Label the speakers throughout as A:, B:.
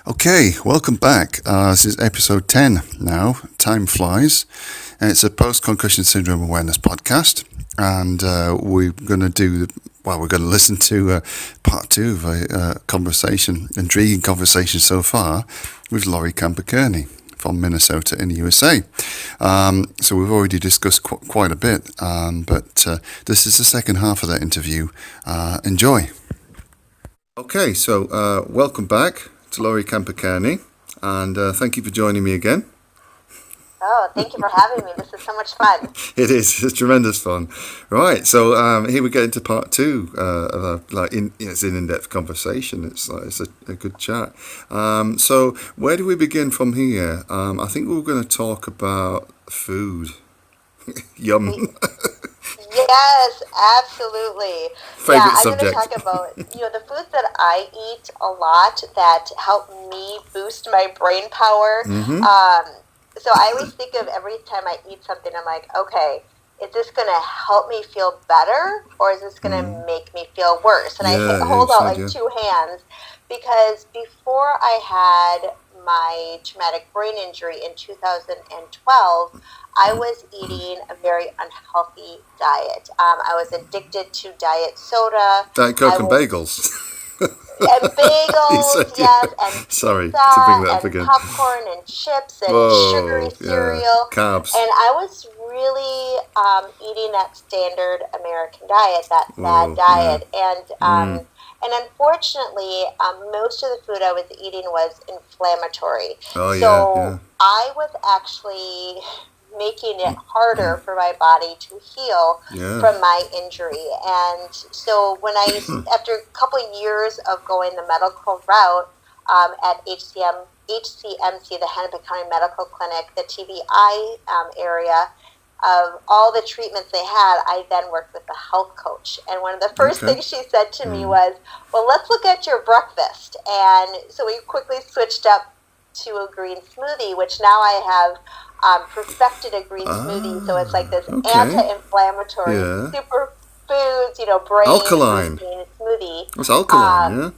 A: Okay, welcome back. This is episode 10 now. Time flies. And it's a Post Concussion Syndrome Awareness podcast. And we're going to listen to part two of a intriguing conversation so far with Laurie Kampa Kearney from Minnesota in the USA. So we've already discussed quite a bit, but this is the second half of that interview. Enjoy. Okay, so welcome back to Laurie Kampa Kearney, and thank you for joining me again.
B: Oh, thank you for having me. This is so much fun.
A: It is. It's tremendous fun. Right, so here we get into part two of it's an in-depth conversation. It's a good chat. So where do we begin from here? I think we're going to talk about food. Yum.
B: Yes, absolutely.
A: Favorite
B: I'm
A: subject.
B: going to talk about the foods that I eat a lot that help me boost my brain power. So I always think of every time I eat something, I'm like, okay, is this going to help me feel better, or is this going to make me feel worse? And I hold out two hands, because before I had my traumatic brain injury in 2012, I was eating a very unhealthy diet. I was addicted to diet soda.
A: Diet Coke and bagels.
B: And bagels, yes, and
A: sorry
B: pizza,
A: to bring that up
B: and
A: again.
B: Popcorn and chips and sugary cereal.
A: Carbs.
B: And I was really eating that standard American diet, that sad diet. And unfortunately, most of the food I was eating was inflammatory. I was actually making it harder for my body to heal from my injury. And so after a couple of years of going the medical route at HCMC, the Hennepin County Medical Clinic, the TBI area, of all the treatments they had, I then worked with a health coach. And one of the first things she said to me was, well, let's look at your breakfast. And so we quickly switched up to a green smoothie, which now I have perfected a green smoothie. So it's like this anti-inflammatory superfoods, brain
A: alkaline
B: smoothie.
A: It's alkaline,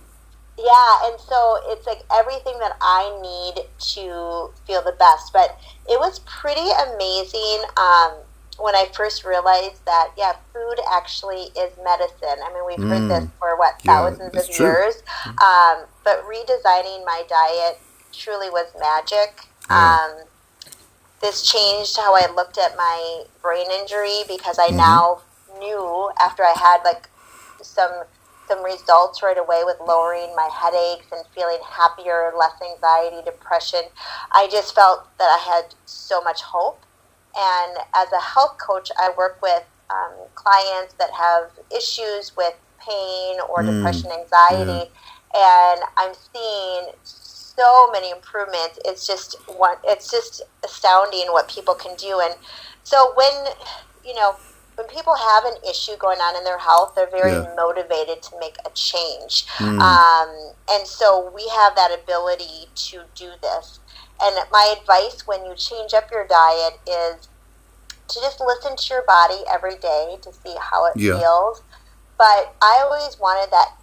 B: Yeah, and so it's like everything that I need to feel the best. But it was pretty amazing when I first realized that, food actually is medicine. I mean, we've heard this for, thousands of years. But redesigning my diet truly was magic. This changed how I looked at my brain injury, because I now knew, after I had some results right away with lowering my headaches and feeling happier, less anxiety, depression, I just felt that I had so much hope. And as a health coach, I work with clients that have issues with pain or depression, anxiety, and I'm seeing so many improvements. It's just astounding what people can do. And so when people have an issue going on in their health, they're very motivated to make a change. And so we have that ability to do this. And my advice when you change up your diet is to just listen to your body every day to see how it feels. But I always wanted that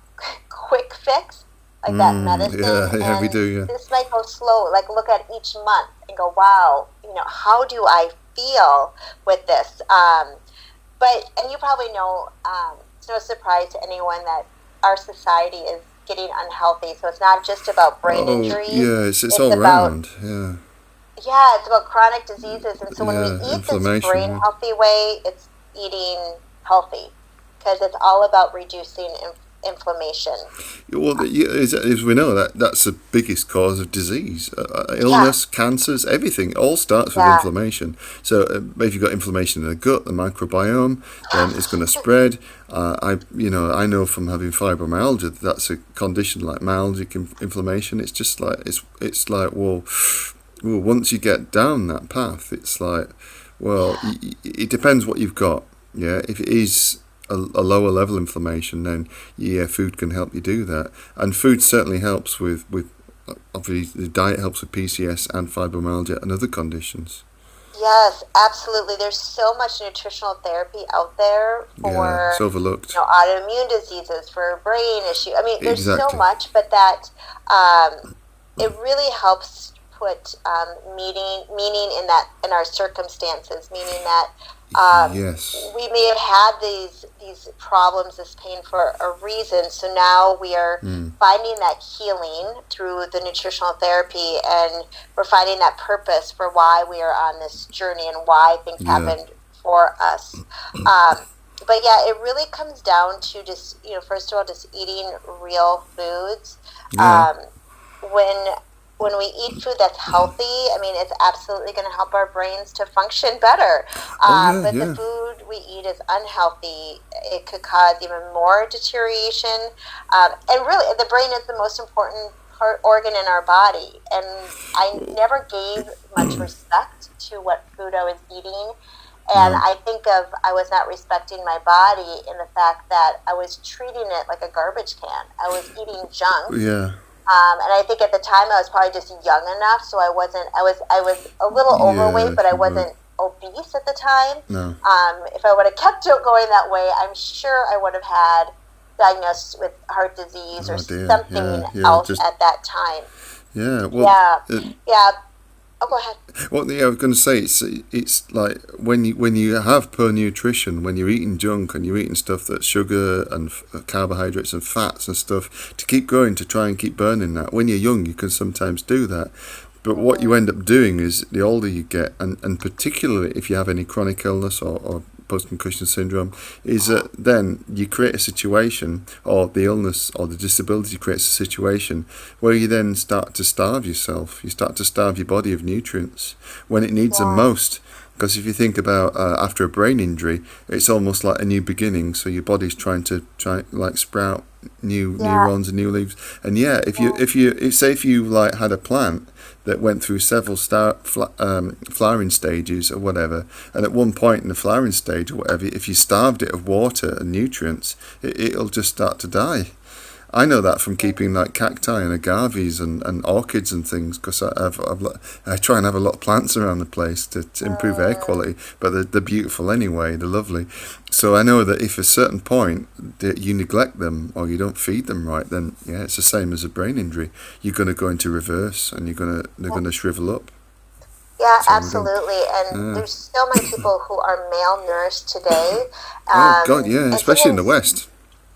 B: quick fix, like that medicine.
A: Yeah, we do,
B: This might go slow. Like, look at each month and go, wow, how do I feel with this? And you probably know, it's no surprise to anyone that our society is getting unhealthy. So it's not just about brain injuries.
A: Yeah, it's all around.
B: Yeah, it's about chronic diseases. And so when we eat this brain healthy way, it's eating healthy, because it's all about reducing inflammation.
A: Well, as we know, that's the biggest cause of disease. Illness, cancers, everything all starts with inflammation. So if you've got inflammation in the gut, the microbiome, then it's going to spread. I know from having fibromyalgia, that's a condition like myalgic inflammation. It's just like it's like once you get down that path, it's like, well, it depends what you've got. Yeah, if it is a lower level inflammation, then food can help you do that. And food certainly helps with obviously the diet helps with PCS and fibromyalgia and other conditions.
B: Yes, absolutely. There's so much nutritional therapy out there for
A: it's overlooked.
B: Autoimmune diseases, for brain issues. I mean, there's so
A: Exactly.
B: much, but that it really helps put meaning in our circumstances, meaning that
A: Yes.
B: we may have had these problems, this pain for a reason. So now we are finding that healing through the nutritional therapy, and we're finding that purpose for why we are on this journey and why things
A: Yeah.
B: happened for us. But yeah, it really comes down to just, first of all, just eating real foods.
A: Yeah.
B: When we eat food that's healthy, I mean, it's absolutely going to help our brains to function better.
A: Oh yeah.
B: But the
A: Yeah.
B: food we eat is unhealthy. It could cause even more deterioration. And really, the brain is the most important organ in our body. And I never gave much respect to what food I was eating. And
A: No.
B: I think I was not respecting my body in the fact that I was treating it like a garbage can. I was eating junk.
A: Yeah.
B: And I think at the time I was probably just young enough, so I was a little overweight, but I
A: You were.
B: wasn't obese at the time.
A: No.
B: If I would have kept it going that way, I'm sure I would have had diagnosed with heart disease or
A: Oh dear.
B: something
A: Yeah. Yeah.
B: else
A: Just
B: at that time.
A: yeah. Well.
B: Yeah, yeah. Oh, go ahead.
A: Well, yeah, I was going to say it's like when you have poor nutrition, when you're eating junk and you're eating stuff that's sugar and carbohydrates and fats and stuff to keep going to try and keep burning that. When you're young, you can sometimes do that, but what you end up doing is the older you get, and particularly if you have any chronic illness or post concussion syndrome, is that then you create a situation, or the illness or the disability creates a situation where you then start to starve yourself. You start to starve your body of nutrients when it needs them
B: Yeah,
A: most. Because if you think about after a brain injury, it's almost like a new beginning. So your body's trying like sprout new
B: yeah,
A: neurons and new leaves. And yeah,
B: yeah,
A: if you like had a plant that went through several flowering stages or whatever, and at one point in the flowering stage or whatever, if you starved it of water and nutrients, it'll just start to die. I know that from keeping like cacti and agaves and orchids and things, because I try and have a lot of plants around the place to improve air quality, but they're beautiful anyway, they're lovely. So I know that if at a certain point that you neglect them or you don't feed them right, then yeah, it's the same as a brain injury. You're going to go into reverse and they're going to shrivel up.
B: yeah,
A: So we don't.
B: absolutely. And
A: Yeah.
B: there's so many people who are malnourished today.
A: Oh God, yeah,
B: And
A: especially in the
B: sometimes,
A: West.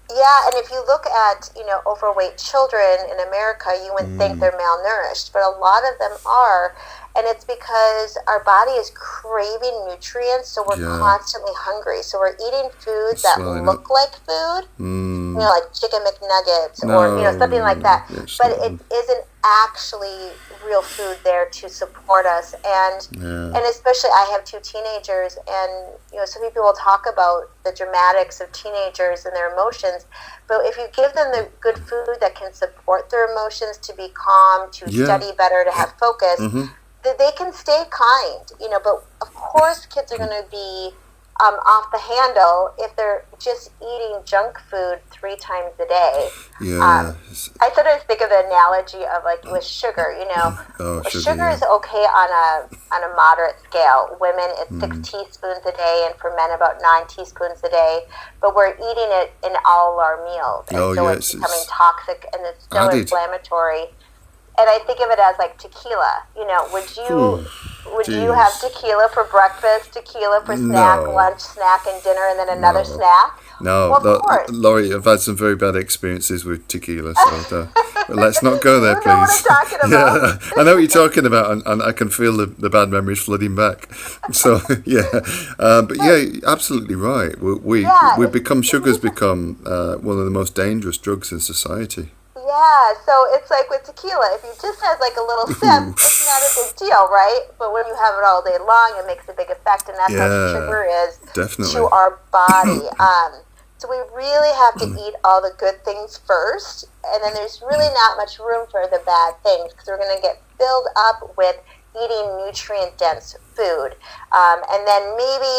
B: yeah, and if you look at, overweight children in America, you wouldn't think they're malnourished, but a lot of them are, and it's because our body is craving nutrients, so we're
A: Yeah,
B: constantly hungry. So we're eating foods
A: it's
B: that
A: swelling up.
B: look like food,
A: Mm,
B: like chicken McNuggets or, something
A: no,
B: like
A: no,
B: that,
A: it's
B: but
A: not
B: it
A: them.
B: isn't actually real food there to support us.
A: Yeah,
B: And especially, I have two teenagers, and some people will talk about the dramatics of teenagers and their emotions, but if you give them the good food that can support their emotions, to be calm, to
A: yeah.
B: study better, to have focus,
A: Mm-hmm.
B: they can stay kind. But of course kids are going to be off the handle if they're just eating junk food 3 times a day.
A: Yeah.
B: I sometimes think of the analogy of like with sugar.
A: Oh, sugar.
B: Sugar
A: Yeah.
B: is okay on a moderate scale. Women, it's 6 teaspoons a day, and for men, about 9 teaspoons a day. But we're eating it in all our meals, and
A: Oh,
B: so
A: yeah.
B: it's becoming toxic, and it's so
A: Added.
B: inflammatory. And I think of it as like tequila.
A: Ooh,
B: Would you have
A: jeez.
B: tequila for breakfast, tequila for snack,
A: No,
B: lunch, snack, and dinner, and then another
A: no,
B: snack?
A: no.
B: Well, of course.
A: Laurie, I've had some very bad experiences with tequila, so let's not go there,
B: You know what I'm
A: please.
B: talking about.
A: Yeah, I know what you're talking about, and I can feel the bad memories flooding back. So yeah, but yeah, absolutely right.
B: Yeah,
A: We become sugars become one of the most dangerous drugs in society.
B: yeah, so it's like with tequila. If you just had like a little sip, it's not a big deal, right? But when you have it all day long, it makes a big effect, and that's how
A: Yeah,
B: sugar is to
A: definitely.
B: our body. So we really have to eat all the good things first, and then there's really not much room for the bad things, because we're going to get filled up with eating nutrient-dense food. And then maybe,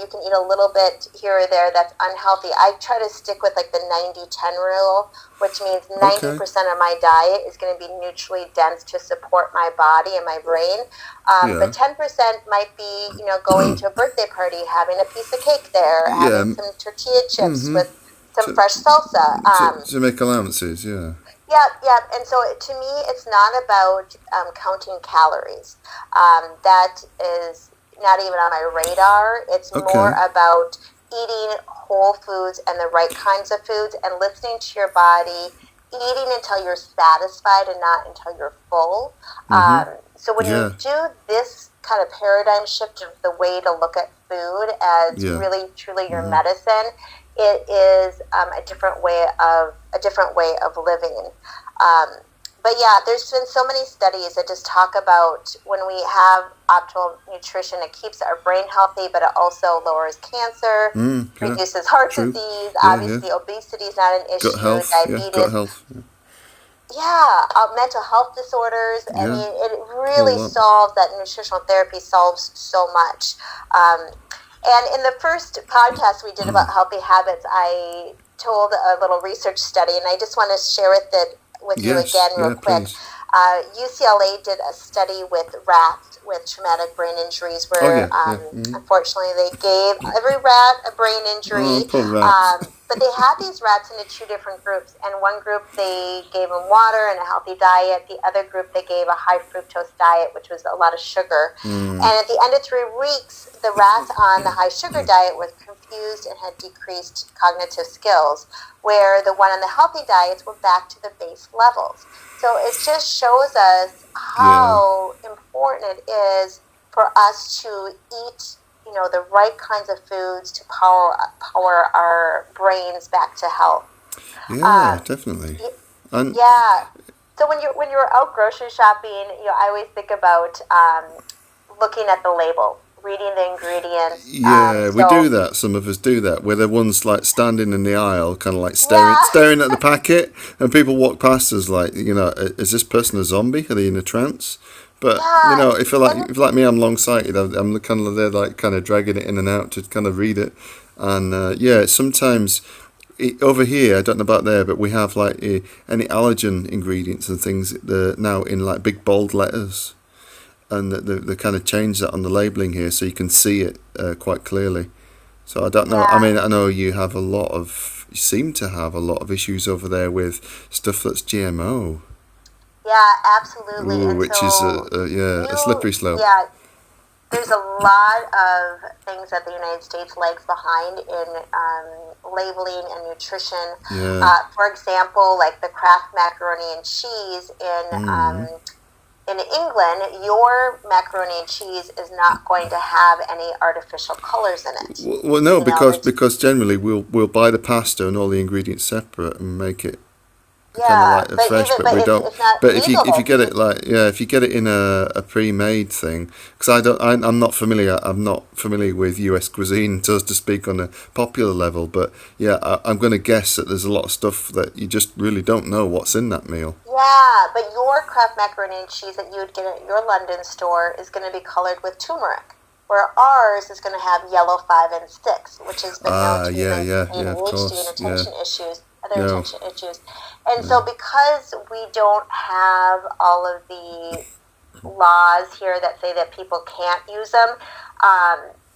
B: you can eat a little bit here or there that's unhealthy. I try to stick with like the 90-10 rule, which means
A: Okay.
B: 90% of my diet is going to be nutrient dense to support my body and my brain. But
A: Yeah.
B: 10% might be, going to a birthday party, having a piece of cake there,
A: Yeah.
B: having some tortilla chips
A: Mm-hmm.
B: with some
A: To,
B: fresh salsa.
A: to make allowances. Yeah.
B: Yeah, yeah. And so to me, it's not about counting calories. That is not even on my radar. It's more
A: Okay.
B: about eating whole foods and the right kinds of foods and listening to your body, eating until you're satisfied and not until you're full.
A: Mm-hmm.
B: So when you
A: Yeah.
B: do this kind of paradigm shift of the way to look at food as
A: Yeah.
B: really truly your
A: Mm-hmm.
B: medicine, it is a different way of living. Um, but yeah, there's been so many studies that just talk about when we have optimal nutrition, it keeps our brain healthy, but it also lowers cancer,
A: Yeah.
B: reduces heart
A: True.
B: disease.
A: Yeah. Yeah.
B: Obviously, obesity is not an
A: Gut
B: issue.
A: health. Yeah. Gut
B: Diabetes,
A: health. Yeah.
B: yeah, mental health disorders. I
A: Yeah.
B: mean, it
A: Whole
B: really
A: lot.
B: solves that. Nutritional therapy solves so much. And in the first podcast we did about healthy habits, I told a little research study, and I just want to share with you again
A: Yes.
B: real
A: Yeah.
B: quick.
A: Please.
B: UCLA did a study with rats with traumatic brain injuries
A: Oh
B: where,
A: yeah. Yeah. Mm-hmm.
B: unfortunately, they gave every rat a brain
A: Oh,
B: injury.
A: poor rats.
B: But they had these rats into two different groups. And one group, they gave them water and a healthy diet. The other group, they gave a high fructose diet, which was a lot of sugar. And at the end of 3 weeks, the rats on the high sugar diet were confused and had decreased cognitive skills, where the one on the healthy diets were back to the base levels. So it just shows us
A: Yeah.
B: how important it is for us to eat, the right kinds of foods to power our brains back to health.
A: Yeah.
B: Um,
A: Definitely.
B: y-
A: And
B: yeah. So when you're out grocery shopping, I always think about looking at the label, reading the ingredients.
A: yeah, we do
B: So
A: that. Some of us do that. Where the ones like standing in the aisle, kind of like staring,
B: yeah,
A: staring at the packet, and people walk past us like, is this person a zombie? Are they in a trance? But
B: yeah,
A: if you're like me, I'm long-sighted. I'm kind of there, like kind of dragging it in and out to kind of read it, and yeah, sometimes over here, I don't know about there, but we have like any allergen ingredients and things now in like big bold letters, and they kind of change that on the labeling here so you can see it quite clearly. So I don't know. I
B: yeah,
A: mean, I know you seem to have a lot of issues over there with stuff that's GMO,
B: yeah, absolutely.
A: ooh,
B: And
A: which is
B: so
A: a slippery slope.
B: yeah, there's a lot of things that the United States lags behind in labeling and nutrition.
A: Yeah.
B: For example, like the Kraft macaroni and cheese in England, your macaroni and cheese is not going to have any artificial colors in it.
A: Well, no, because
B: It's
A: generally we'll buy the pasta and all the ingredients separate and make it kind of
B: yeah,
A: like a
B: but
A: fresh,
B: even
A: but
B: but
A: we
B: it's
A: don't.
B: it's not
A: But
B: legal
A: if you get
B: to
A: it like yeah, if you get it in a pre-made thing, because I'm not familiar. I'm not familiar with U.S. cuisine, so to speak, on a popular level. But yeah, I'm going to guess that there's a lot of stuff that you just really don't know what's in that meal.
B: Yeah, but your Kraft macaroni and cheese that you would get at your London store is going to be colored with turmeric, where ours is going to have yellow 5 and 6, which has been known
A: Ah,
B: to be
A: yeah,
B: linked to
A: yeah, yeah, of
B: ADHD and
A: course, yeah.
B: other
A: No,
B: attention issues. And so because we don't have all of the laws here that say that people can't use them,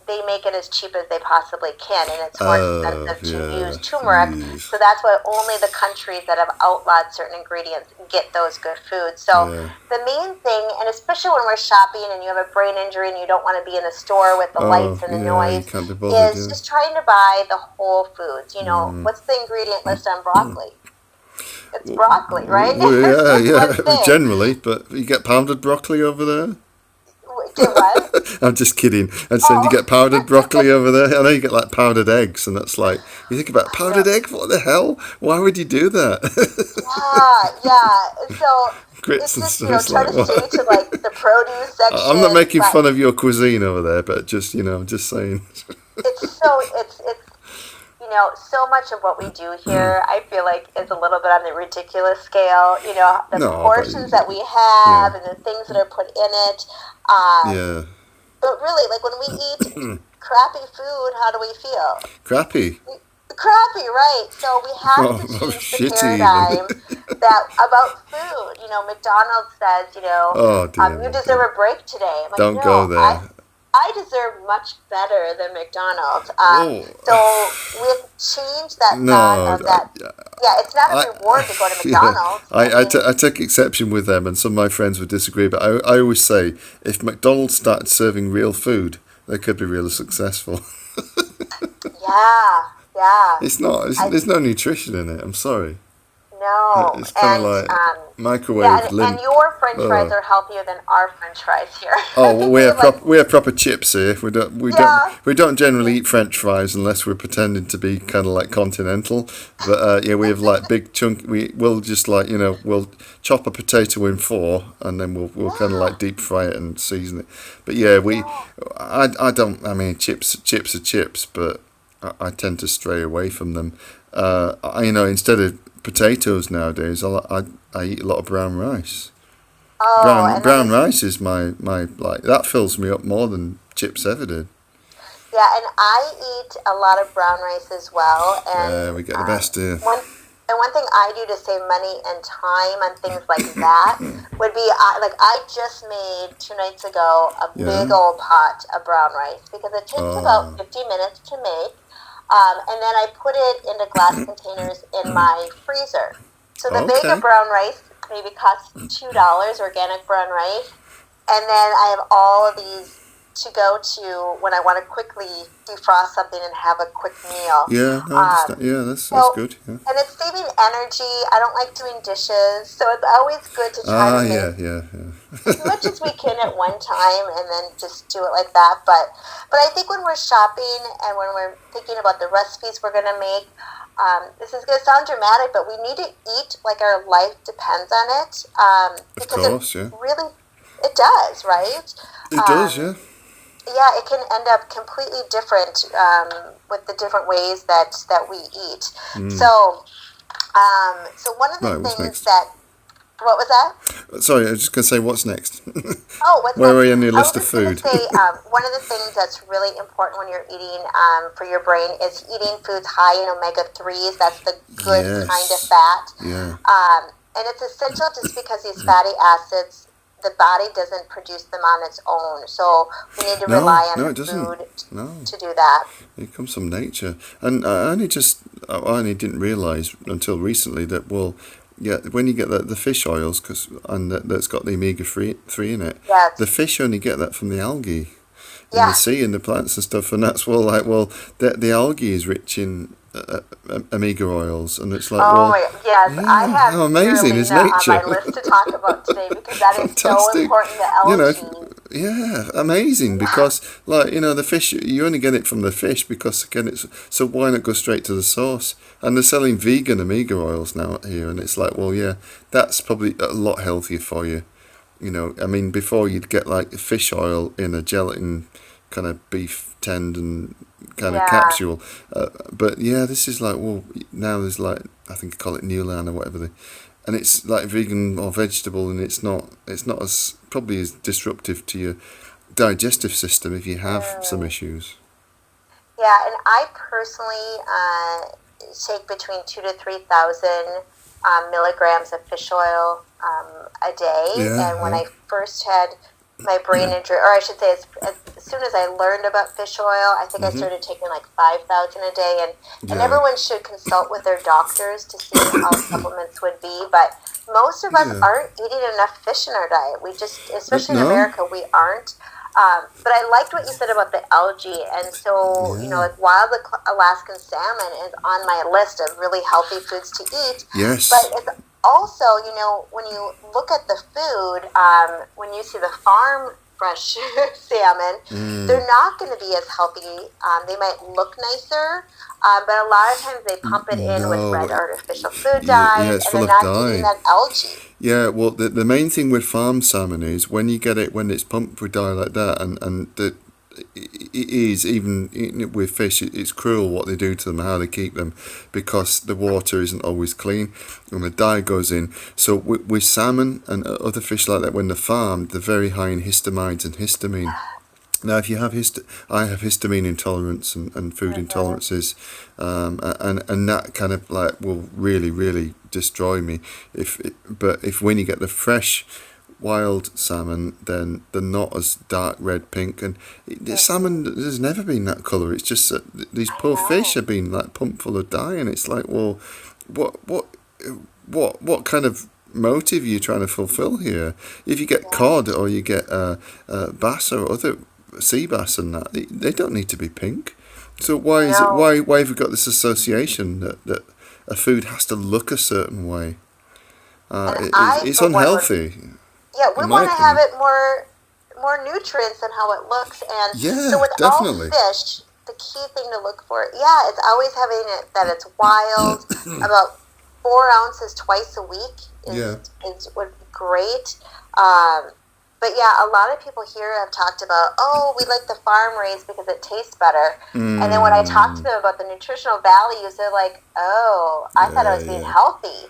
B: they make it as cheap as they possibly can, and it's more
A: oh,
B: expensive to
A: yeah,
B: use turmeric.
A: jeez,
B: So that's why only the countries that have outlawed certain ingredients get those good foods. So
A: yeah.
B: the main thing, and especially when we're shopping and you have a brain injury and you don't want to be in the store with the
A: Oh,
B: lights and the
A: yeah, you
B: noise,
A: can't be bothered,
B: is
A: yeah.
B: just trying to buy the whole foods. What's the ingredient list on broccoli? It's broccoli, right?
A: Well,
B: It's
A: yeah,
B: just one
A: yeah,
B: thing.
A: generally, but you get pounded broccoli over there?
B: Get what?
A: I'm just kidding. I'm saying you
B: Oh,
A: get powdered broccoli over there. I know you get like powdered eggs, and that's like, you think about
B: I know.
A: powdered egg? What the hell? Why would you do that?
B: Yeah, yeah. And so
A: Grits
B: it's
A: and
B: just,
A: stuff. It's
B: try
A: like,
B: to
A: what?
B: stay to like the produce
A: I'm not
B: section,
A: making
B: but
A: fun of your cuisine over there, but just, I'm just saying.
B: it's so much of what we do here, I feel like is a little bit on the ridiculous scale. The
A: No, but,
B: portions that we
A: yeah,
B: have and the things that are put in it. Um,
A: yeah.
B: but really, like when we eat crappy food, how do we feel?
A: Crappy.
B: Crappy, right? So we have
A: Oh,
B: to
A: oh,
B: change the
A: shitty
B: paradigm
A: even.
B: that about food. McDonald's says,
A: Oh, dear
B: you
A: me.
B: deserve a break today. I'm like,
A: Don't go
B: no, I
A: there.
B: I deserve much better than McDonald's.
A: Oh,
B: So we've changed that thought
A: no,
B: of that. Yeah, it's not
A: I,
B: a reward to go to
A: yeah,
B: McDonald's. I mean,
A: I take exception with them, and some of my friends would disagree. But I always say, if McDonald's started serving real food, they could be really successful.
B: yeah, yeah.
A: It's not. There's no nutrition in it. I'm sorry.
B: No,
A: It's kind of
B: and
A: like
B: yeah,
A: microwave
B: and
A: limp.
B: your French fries
A: Oh.
B: are healthier than our French fries here. I
A: Oh, well,
B: think we have like,
A: we have proper chips here.
B: yeah,
A: We don't generally eat French fries unless we're pretending to be kind of like continental. But yeah, we have like big chunk. We'll just like we'll chop a potato in four and then we'll kind of like
B: yeah,
A: deep fry it and season it. But yeah,
B: yeah.
A: I don't. I mean, chips are chips, but I tend to stray away from them. Instead of potatoes nowadays, I eat a lot of brown rice.
B: Oh, and then
A: Brown rice is my like that fills me up more than chips ever did.
B: yeah, and I eat a lot of brown rice as well. And
A: We get the best here.
B: one thing I do to save money and time on things like that would be like I just made 2 nights ago a
A: Yeah.
B: big old pot of brown rice because it takes about
A: Oh,
B: 50 minutes to make. And then I put it into glass containers in my freezer. So the bag of
A: okay.
B: brown rice maybe costs $2, organic brown rice. And then I have all of these to go to when I want to quickly defrost something and have a quick meal.
A: Yeah, no, I
B: Um,
A: understand. Yeah, that's
B: so,
A: good. Yeah.
B: and it's saving energy. I don't like doing dishes. So it's always good to try to make
A: Yeah.
B: as much as we can at one time and then just do it like that. But I think when we're shopping and when we're thinking about the recipes we're going to make, this is going to sound dramatic, but we need to eat like our life depends on it,
A: Of
B: because
A: course, yeah.
B: it does, right?
A: It does, yeah.
B: Yeah, it can end up completely different with the different ways that we eat. So, so one of the
A: Right, what's
B: things
A: next?
B: that what was that?
A: Sorry, I was just gonna say what's next.
B: Oh, what's
A: Where
B: that?
A: are you on your
B: I was
A: list of
B: just going to
A: food?
B: say one of the things that's really important when you're eating for your brain is eating foods high in omega-3s. That's the good kind of
A: Yes.
B: fat.
A: Yeah.
B: And it's essential just because these fatty acids, the body doesn't produce them on its own. So we need to rely on
A: No,
B: the
A: it doesn't.
B: food
A: No.
B: to do that.
A: It comes from nature, and I only didn't realise until recently that yeah, when you get the fish oils, that's got the omega-3 in it,
B: Yes.
A: the fish only get that from the algae in the
B: Yeah.
A: sea and the plants and stuff, and that's the algae is rich in omega oils, and it's like
B: Oh my, yes, I
A: yeah,
B: have
A: how amazing is
B: spirulina on
A: nature?
B: my list to talk about today because that is so
A: Fantastic.
B: important, the
A: You know,
B: algae.
A: yeah, amazing because the fish you only get it from the fish because again it's so why not go straight to the source? And they're selling vegan omega oils now here, and it's like yeah, that's probably a lot healthier for you. I mean before you'd get like fish oil in a gelatin kind of beef tendon kind of
B: Yeah.
A: capsule, but yeah, this is like now there's like I think I call it Newland or whatever and it's like vegan or vegetable, and it's not as probably as disruptive to your digestive system if you have some issues.
B: Yeah, and I personally take between 2 to 3,000 milligrams of fish oil a day.
A: Yeah,
B: And when
A: yeah.
B: I first had my brain injury, or I should say, as soon as I learned about fish oil, I think I started taking like 5,000 a day. And
A: Yeah.
B: everyone should consult with their doctors to see how supplements would be. But most of us
A: Yeah.
B: aren't eating enough fish in our diet. We just, especially in
A: No.
B: America, we aren't. But I liked what you said about the algae, and so
A: Yeah.
B: like wild Alaskan salmon is on my list of really healthy foods to eat.
A: Yes.
B: But it's also, when you look at the food, when you see the farm fresh salmon, they're not going to be as healthy. They might look nicer, but a lot of times they pump it in with
A: No.
B: red artificial food
A: Yeah,
B: dyes,
A: it's
B: and
A: full
B: they're
A: of
B: not
A: dye.
B: getting that algae.
A: Yeah, well, the main thing with farm salmon is when you get it when it's pumped with dye like that, and it is even with fish, it's cruel what they do to them, how they keep them, because the water isn't always clean, and the dye goes in. So with salmon and other fish like that, when they're farmed, they're very high in histamides and histamine. Now, if you have I have histamine intolerance and food intolerances, and that kind of like will really, really destroy me. But if when you get the fresh wild salmon, then they're not as dark red, pink, and the salmon has never been that colour. It's just that these poor fish are being like pumped full of dye, and it's like, well, what kind of motive are you trying to fulfil here? If you get cod or you get bass or other sea bass and that, they don't need to be pink. So why is it? Why have we got this association that a food has to look a certain way? It's unhealthy.
B: We want to have it more nutrients than how it looks, and so with
A: definitely.
B: all fish, the key thing to look for, it's always having it that it's wild. About 4 ounces twice a week would be great. But a lot of people here have talked about, we like the farm raised because it tastes better. And then when I talk to them about the nutritional values, they're like, I thought I was being healthy.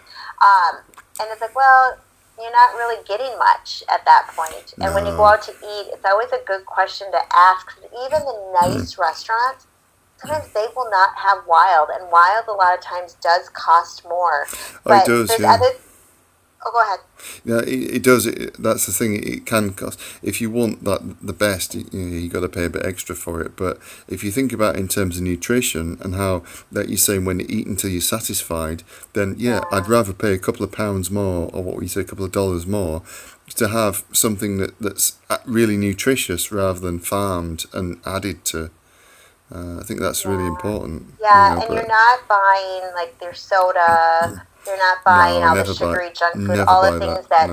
B: And it's like, well, you're not really getting much at that point. And when you go out to eat, it's always a good question to ask. Even the nice restaurants, sometimes they will not have wild. And wild a lot of times does cost more.
A: But it does,
B: go ahead.
A: Yeah, it does. That's the thing. It can cost. If you want the best, you got to pay a bit extra for it. But if you think about it in terms of nutrition and how that you're saying when you eat until you're satisfied, then I'd rather pay a couple of pounds more, or what we say, a couple of dollars more, to have something that's really nutritious rather than farmed and added to. I think that's really important.
B: You're not buying like their soda. You're not buying all the sugary junk food, all the things that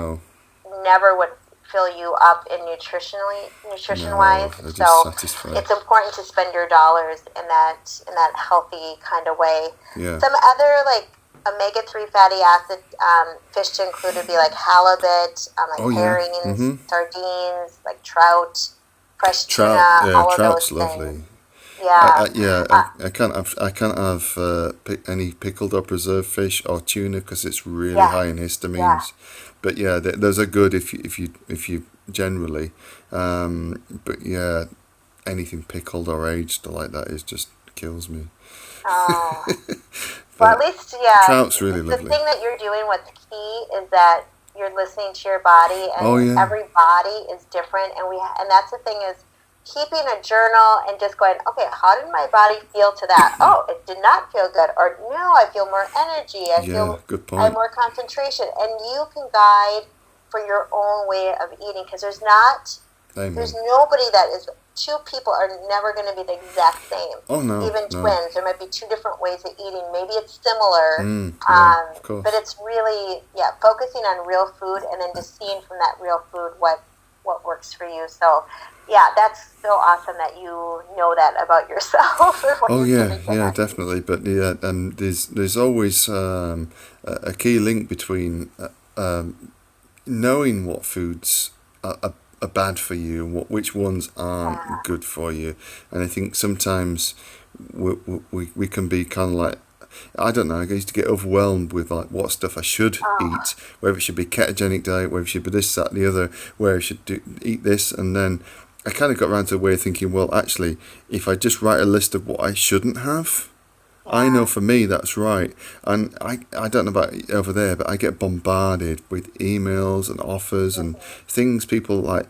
B: never would fill you up in nutrition-wise. So it's important to spend your dollars in that healthy kind of way.
A: Yeah.
B: Some other like omega-3 fatty acid fish to include would be like halibut, herring, sardines, like trout, fresh tuna, all of
A: trout's
B: those
A: lovely.
B: things.
A: I can't have any pickled or preserved fish or tuna because it's really high in histamines. But those are good if you generally. But anything pickled or aged like that just kills me.
B: Oh. Well, at least
A: trout's really lovely.
B: The thing that you're doing, what's key, is that you're listening to your body, and every body is different, and that's the thing is. Keeping a journal and just going, okay, how did my body feel to that? It did not feel good. Or no, I feel more energy.
A: Good point.
B: I have more concentration. And you can guide for your own way of eating because there's nobody that is, two people are never going to be the exact same.
A: Oh, no.
B: Even twins. There might be two different ways of eating. Maybe it's similar.
A: Of course.
B: But it's really, focusing on real food and then just seeing from that real food what works for you. So, that's so awesome that you know that about yourself.
A: Definitely. But and there's always a key link between knowing what foods are bad for you and which ones aren't good for you. And I think sometimes we can be kind of like, I don't know, I used to get overwhelmed with like what stuff I should eat, whether it should be ketogenic diet, whether it should be this, that, the other, where I should eat this, and then I kind of got around to a way of thinking, well, actually, if I just write a list of what I shouldn't have, I know for me that's right. And I don't know about over there, but I get bombarded with emails and offers and things people like,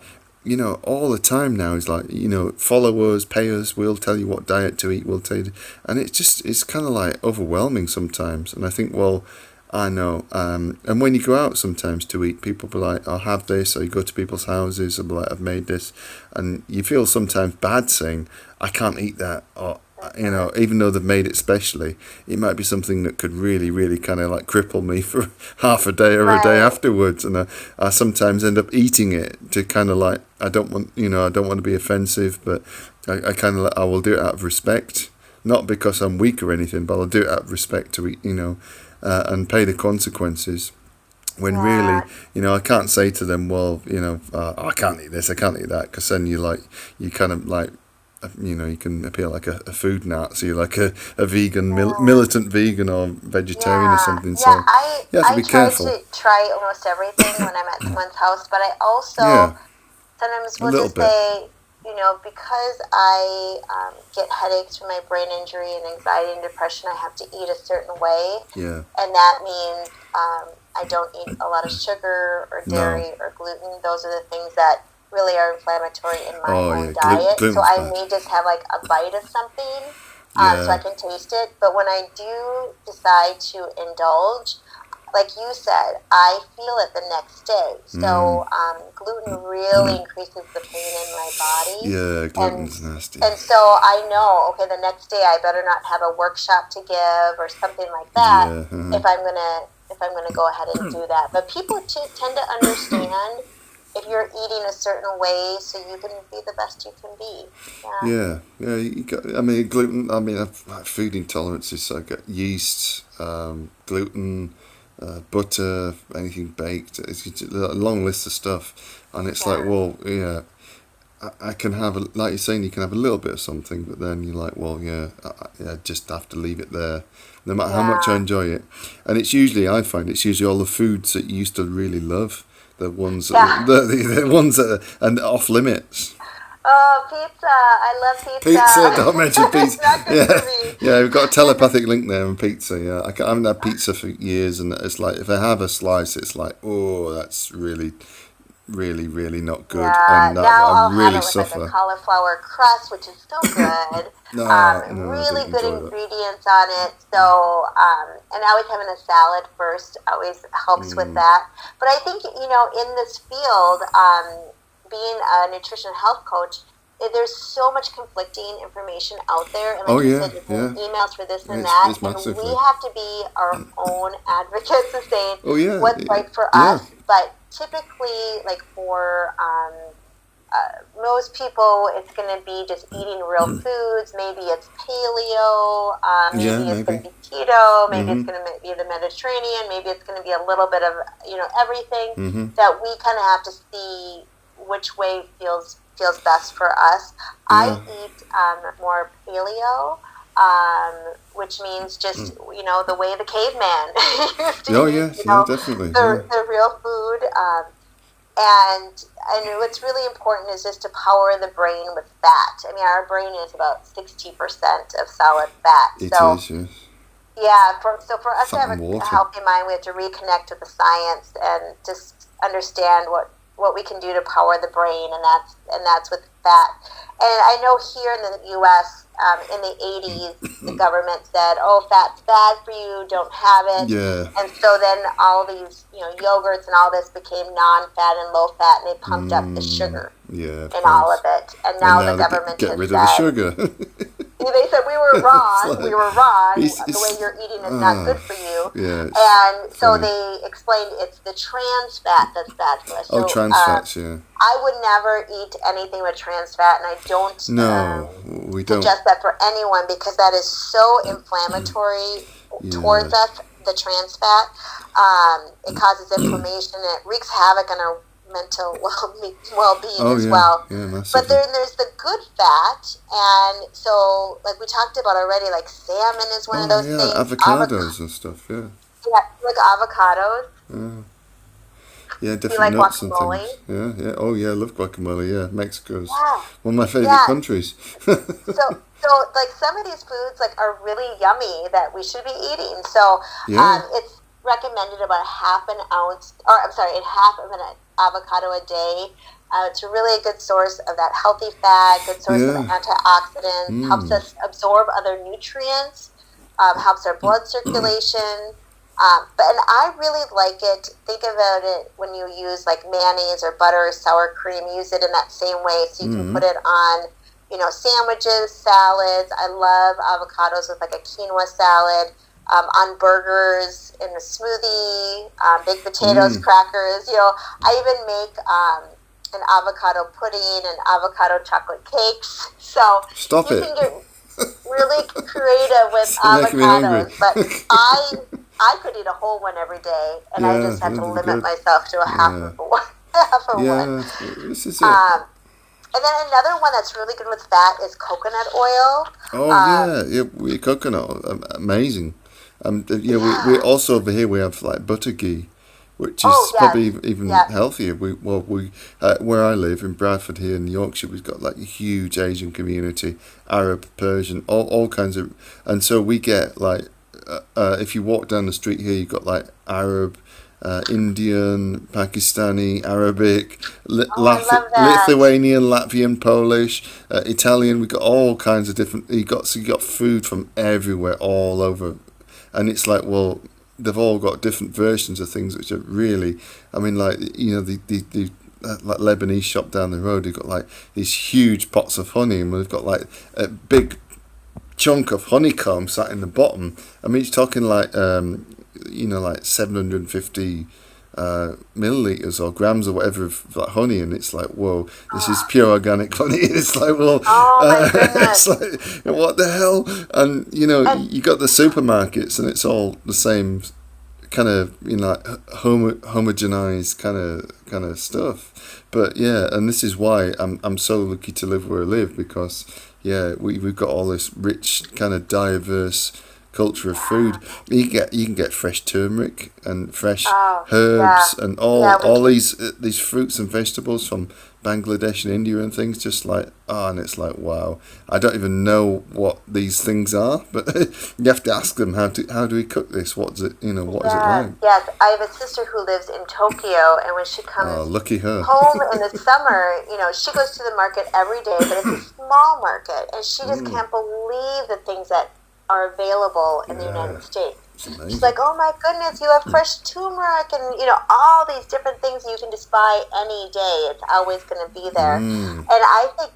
A: all the time now is like, follow us, pay us, we'll tell you what diet to eat, we'll tell you. And it's kind of like overwhelming sometimes. And I think, well, I know. And when you go out sometimes to eat, people be like, I'll have this, or you go to people's houses and be like, I've made this. And you feel sometimes bad saying, I can't eat that, or, even though they've made it specially, it might be something that could really, really kind of like cripple me for half a day or a day afterwards. And I sometimes end up eating it to kind of like, I don't want to be offensive, but I will do it out of respect, not because I'm weak or anything, but I'll do it out of respect to eat, and pay the consequences. When really, I can't say to them, well, I can't eat this, I can't eat that, because then you kind of like, you can appear like a food Nazi, like a vegan, militant vegan or vegetarian or something. So you have to be careful.
B: I try to try almost everything when I'm at someone's house, but I also sometimes will just say, because I get headaches from my brain injury and anxiety and depression, I have to eat a certain way.
A: Yeah.
B: And that means I don't eat a lot of sugar or dairy or gluten. Those are the things that really are inflammatory in my own diet. So I may just have like a bite of something so I can taste it. But when I do decide to indulge, like you said, I feel it the next day. So gluten really increases the pain in my body.
A: Yeah, gluten's nasty.
B: And so I know, okay, the next day I better not have a workshop to give or something like that if I'm gonna go ahead and do that. But people tend to understand if you're eating a certain way, so you can be the best you can be.
A: Yeah. You got, I mean, gluten. I mean, food intolerances. So I got yeast, gluten. Butter, anything baked. It's a long list of stuff, and it's like, well, yeah, I can have like you're saying, you can have a little bit of something, but then you're like, well, I just have to leave it there, no matter how much I enjoy it. And I find it's usually all the foods that you used to really love, the ones the ones that are and off limits.
B: Oh, pizza! I love pizza.
A: Don't mention pizza.
B: Not good for me.
A: Yeah, we've got a telepathic link there on pizza. Yeah, I haven't had pizza for years, and it's like if I have a slice, it's like, oh, that's really, really, really not good, and
B: now
A: I really
B: have it
A: suffer.
B: with like a cauliflower crust, which is so good. Really good ingredients on it. So, and always having a salad first always helps with that. But I think in this field, being a nutrition health coach, there's so much conflicting information out there, and like you said, emails for this and that, and we have to be our own advocates of saying what's right for us. But typically, like for most people, it's going to be just eating real foods. Maybe it's paleo, maybe it's going to be keto, maybe it's going to be the Mediterranean, maybe it's going to be a little bit of everything that we kind of have to see which way feels best for us. I eat more paleo, which means just the way the caveman used to eat,
A: definitely
B: the real food. And what's really important is just to power the brain with fat. I mean, our brain is about 60% of solid fat.
A: It is, yes.
B: Yeah, for us
A: Fat
B: to have a healthy mind, we have to reconnect with the science and just understand what we can do to power the brain, and that's with fat. And I know here in the U.S., in the 80s, the government said, "Oh, fat's bad for you, don't have it."
A: Yeah.
B: And so then all these, yogurts and all this became non-fat and low-fat, and they pumped up the sugar in all of it. And now the government
A: get rid of the sugar.
B: They said we were wrong. We were wrong. The way you're eating is not good for you.
A: Yeah,
B: and so they explained it's the trans fat that's bad for us.
A: Oh,
B: so,
A: trans fats, yeah.
B: I would never eat anything with trans fat, and I don't
A: we don't
B: suggest that for anyone because that is so inflammatory towards us, the trans fat. It causes inflammation. It wreaks havoc on our mental well-being as well.
A: Yeah,
B: but then there's the good fat, and so like we talked about already, like salmon is one of those things.
A: Avocados and stuff. Yeah,
B: like avocados.
A: Yeah, different
B: like
A: nuts
B: guacamole?
A: and things. Yeah. Oh yeah, I love guacamole. Yeah, Mexico's one of my favorite countries.
B: So like some of these foods like are really yummy that we should be eating. So it's recommended about half of an avocado a day. It's really a good source of that healthy fat, good source of antioxidants, helps us absorb other nutrients, helps our blood circulation. And I really like it. Think about it when you use like mayonnaise or butter or sour cream. Use it in that same way, so you can put it on, sandwiches, salads. I love avocados with like a quinoa salad. On burgers, in a smoothie, baked potatoes, crackers. I even make an avocado pudding and avocado chocolate cakes. So you can get really creative with avocados. But I could eat a whole one every day, and I just have to limit myself to a half of one.
A: This is it.
B: And then another one that's really good with fat is coconut oil.
A: Oh coconut, amazing. We also over here we have like butter ghee, which is probably even healthier. Where I live in Bradford here in Yorkshire, we've got like a huge Asian community, Arab, Persian, all kinds of, and so we get like if you walk down the street here, you've got like Arab, Indian, Pakistani, Arabic,
B: Oh, I love that.
A: Lithuanian, Latvian, Polish, Italian. We got all kinds of different. You got food from everywhere, all over, and it's like, well, they've all got different versions of things, which are really. I mean, like, the like Lebanese shop down the road. They've got like these huge pots of honey, and we've got like a big chunk of honeycomb sat in the bottom. I mean, it's talking like like 750 milliliters or grams or whatever of like honey, and it's like, whoa, this is pure organic honey. It's like, well,
B: Oh my
A: it's
B: goodness.
A: like, what the hell? And
B: And
A: you got the supermarkets, and it's all the same kind of like homogenized kind of stuff. But yeah, and this is why I'm so lucky to live where I live, because yeah, we've got all this rich kind of diverse culture of food. You can get fresh turmeric and fresh
B: oh yeah,
A: herbs and
B: yeah. We
A: all these fruits and vegetables from Bangladesh and India and things, just like, and it's like, wow, I don't even know what these things are, but you have to ask them, how do we cook this, what's it, what is it
B: Yes,
A: like?
B: yes. I have a sister who lives in Tokyo, and when she
A: Oh,
B: comes
A: lucky her.
B: home in the summer, she goes to the market every day, but it's a small market, and she just can't believe the things that are available in the
A: Yeah,
B: United States.
A: it's
B: She's like,
A: amazing.
B: "Oh my goodness, you have fresh turmeric, and all these different things you can just buy any day. It's always going to be there."
A: Mm,
B: And I think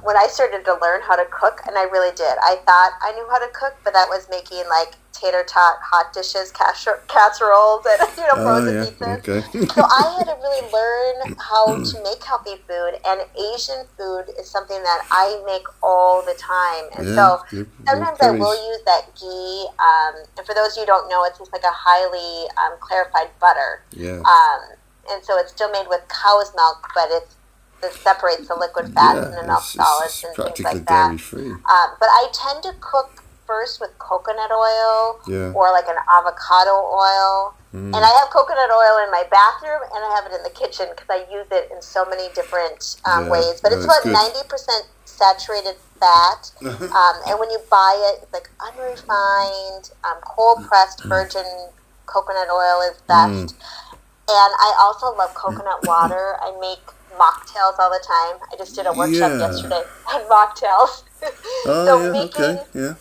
B: when I started to learn how to cook, and I really did, I thought I knew how to cook, but that was making like tater tot hot dishes, casseroles, and
A: oh
B: frozen
A: yeah,
B: pizzas.
A: okay.
B: So I had to really learn how to make healthy food, and Asian food is something that I make all the time. And
A: Yeah,
B: so
A: your
B: sometimes I will
A: curries.
B: use that ghee. And for those of you who don't know, it's just like a highly clarified butter.
A: Yeah,
B: And so it's still made with cow's milk, but it separates the liquid fats
A: yeah,
B: and the milk solids
A: it's
B: and things
A: practically
B: like that.
A: dairy free.
B: But I tend to cook first with coconut oil
A: Yeah.
B: or like an avocado oil. And
A: Mm.
B: I have coconut oil in my bathroom, and I have it in the kitchen because I use it in so many different
A: Yeah,
B: ways. But
A: no,
B: it's
A: it's
B: about
A: good.
B: 90% saturated fat. And when you buy it, it's like unrefined, cold pressed virgin coconut oil is
A: Mm.
B: best. And I also love coconut water. I make mocktails all the time. I just did a workshop
A: Yeah.
B: yesterday on mocktails.
A: Oh
B: So
A: yeah,
B: making,
A: okay, yeah.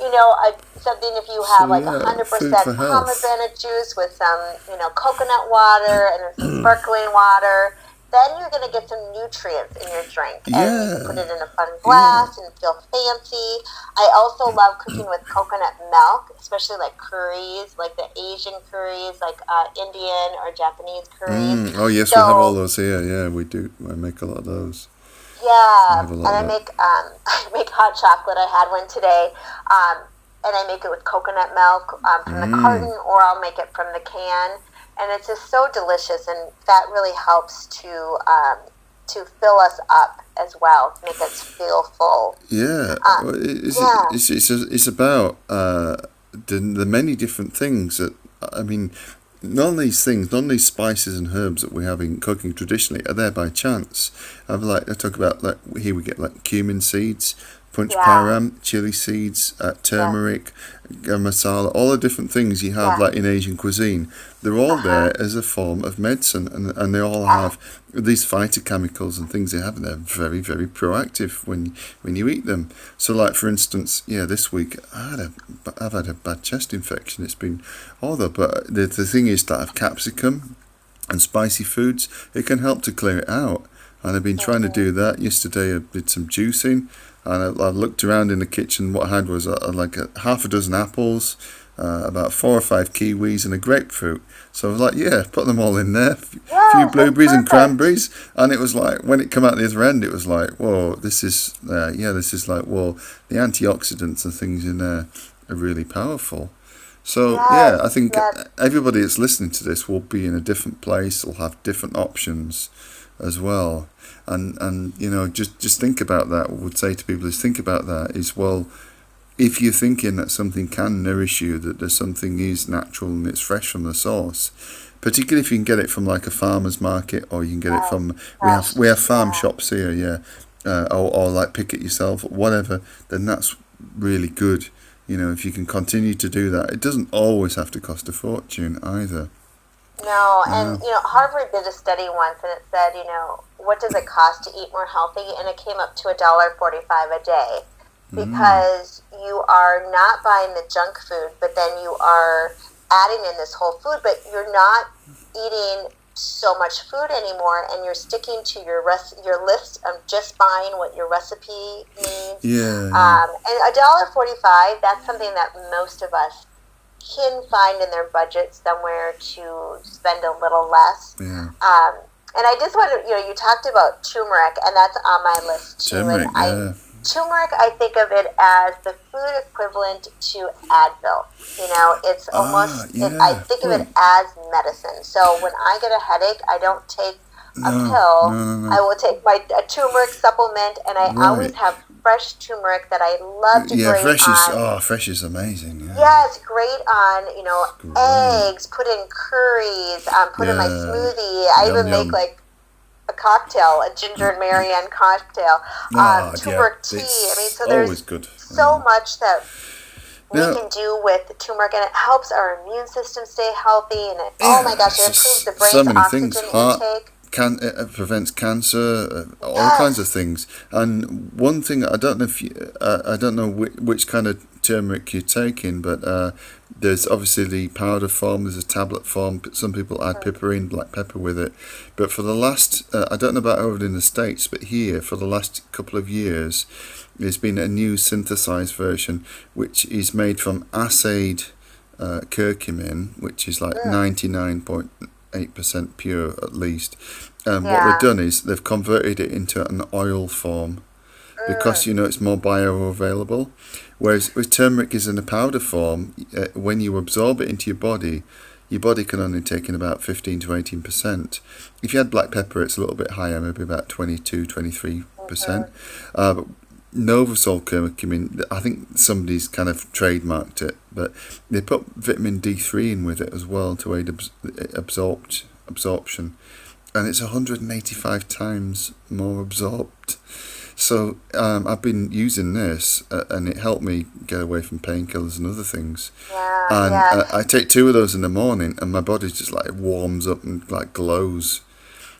B: something, if you have
A: So
B: like
A: yeah, food
B: 100%
A: for health.
B: pomegranate juice with some, coconut water and then some sparkling water, then you're going to get some nutrients in your drink, and you can put
A: Yeah,
B: it in a fun
A: yeah.
B: glass and feel fancy. I also love cooking with coconut milk, especially like curries, like the Asian curries, like Indian or Japanese curries.
A: Mm. Oh yes, we have all
B: So
A: those here. Yeah, we do. I make a lot of those. We
B: yeah,
A: have a lot
B: and
A: of
B: I
A: that.
B: make I make hot chocolate. I had one today, and I make it with coconut milk from the
A: Mm.
B: carton, or I'll make it from the can, and it's just so delicious. And that really helps to fill us up as well, to make us feel full.
A: Yeah,
B: Um,
A: well,
B: yeah,
A: it's about the many different things that, I mean, none of these spices and herbs that we have in cooking traditionally are there by chance. I talk about, like, here we get like cumin seeds, punch
B: yeah,
A: param, chili seeds,
B: yes,
A: turmeric, garam masala, all the different things you have
B: yeah,
A: like in Asian cuisine. They're all
B: uh-huh,
A: there as a form of medicine, and they all
B: yeah,
A: have these phytochemicals and things they have, and they're very, very proactive when you eat them. So, like for instance, yeah, this week I've had a bad chest infection. It's been awful, but the thing is that I've capsicum and spicy foods, it can help to clear it out. And I've been trying to
B: mhm,
A: do that. Yesterday I did some juicing, and I looked around in the kitchen. What I had was like half a dozen apples, about 4 or 5 kiwis, and a grapefruit. So I was like, yeah, put them all in there. Few
B: yes, that's
A: blueberries and
B: perfect.
A: cranberries, and it was like, when it came out the other end, it was like, whoa, this is like, well, the antioxidants and things in there are really powerful. So yeah, I
B: Yes,
A: think
B: yes,
A: everybody that's listening to this will be in a different place. Will have different options as well. And just think about that. What I would say to people is, think about that. Is, well, if you're thinking that something can nourish you, that there's something is natural and it's fresh from the source, particularly if you can get it from like a farmer's market, or you can get it
B: yes,
A: from,
B: fresh,
A: we have farm
B: yeah.
A: shops here, yeah, or like pick it yourself, whatever. Then that's really good. If you can continue to do that, it doesn't always have to cost a fortune either.
B: No, and
A: Wow.
B: Harvard did a study once, and it said, what does it cost to eat more healthy? And it came up to $1.45 a day, because you are not buying the junk food, but then you are adding in this whole food, but you're not eating so much food anymore, and you're sticking to your list of just buying what your recipe needs.
A: Yeah.
B: And $1.45, that's something that most of us can find in their budget somewhere to spend a little less.
A: Yeah.
B: And I just want to, you talked about turmeric, and that's on my list too.
A: Turmeric,
B: And
A: yeah.
B: turmeric, I think of it as the food equivalent to Advil. It's almost, I think of it as medicine. So when I get a headache, I don't take a pill.
A: No.
B: I will take a turmeric supplement, and I always have fresh turmeric that I love to grate on.
A: Fresh is amazing. Yeah.
B: Yeah, it's great on, eggs, put in curries, put in my smoothie. I even make like a cocktail, a ginger and Marianne cocktail, turmeric tea. I mean, so there's
A: good.
B: so much that we can do with turmeric, and it helps our immune system stay healthy, and oh my gosh, it improves the brain's oxygen intake.
A: It prevents cancer, all kinds of things. And one thing, I don't know if I don't know which kind of turmeric you're taking, but there's obviously the powder form, there's a tablet form. Some people add piperine, black pepper with it. But for the last, I don't know about over in the States, but here for the last couple of years, there's been a new synthesized version which is made from assayed curcumin, which is like 99.8% pure at least. What they've done is they've converted it into an oil form because it's more bioavailable. Whereas with turmeric is in a powder form, when you absorb it into your body can only take in about 15 to 18%. If you had black pepper, it's a little bit higher, maybe about 22, 23%. But Novasol curcumin, I think somebody's kind of trademarked it, but they put vitamin D3 in with it as well to aid absorption, and it's 185 times more absorbed. So I've been using this, and it helped me get away from painkillers and other things. I take 2 of those in the morning, and my body just like warms up and like glows.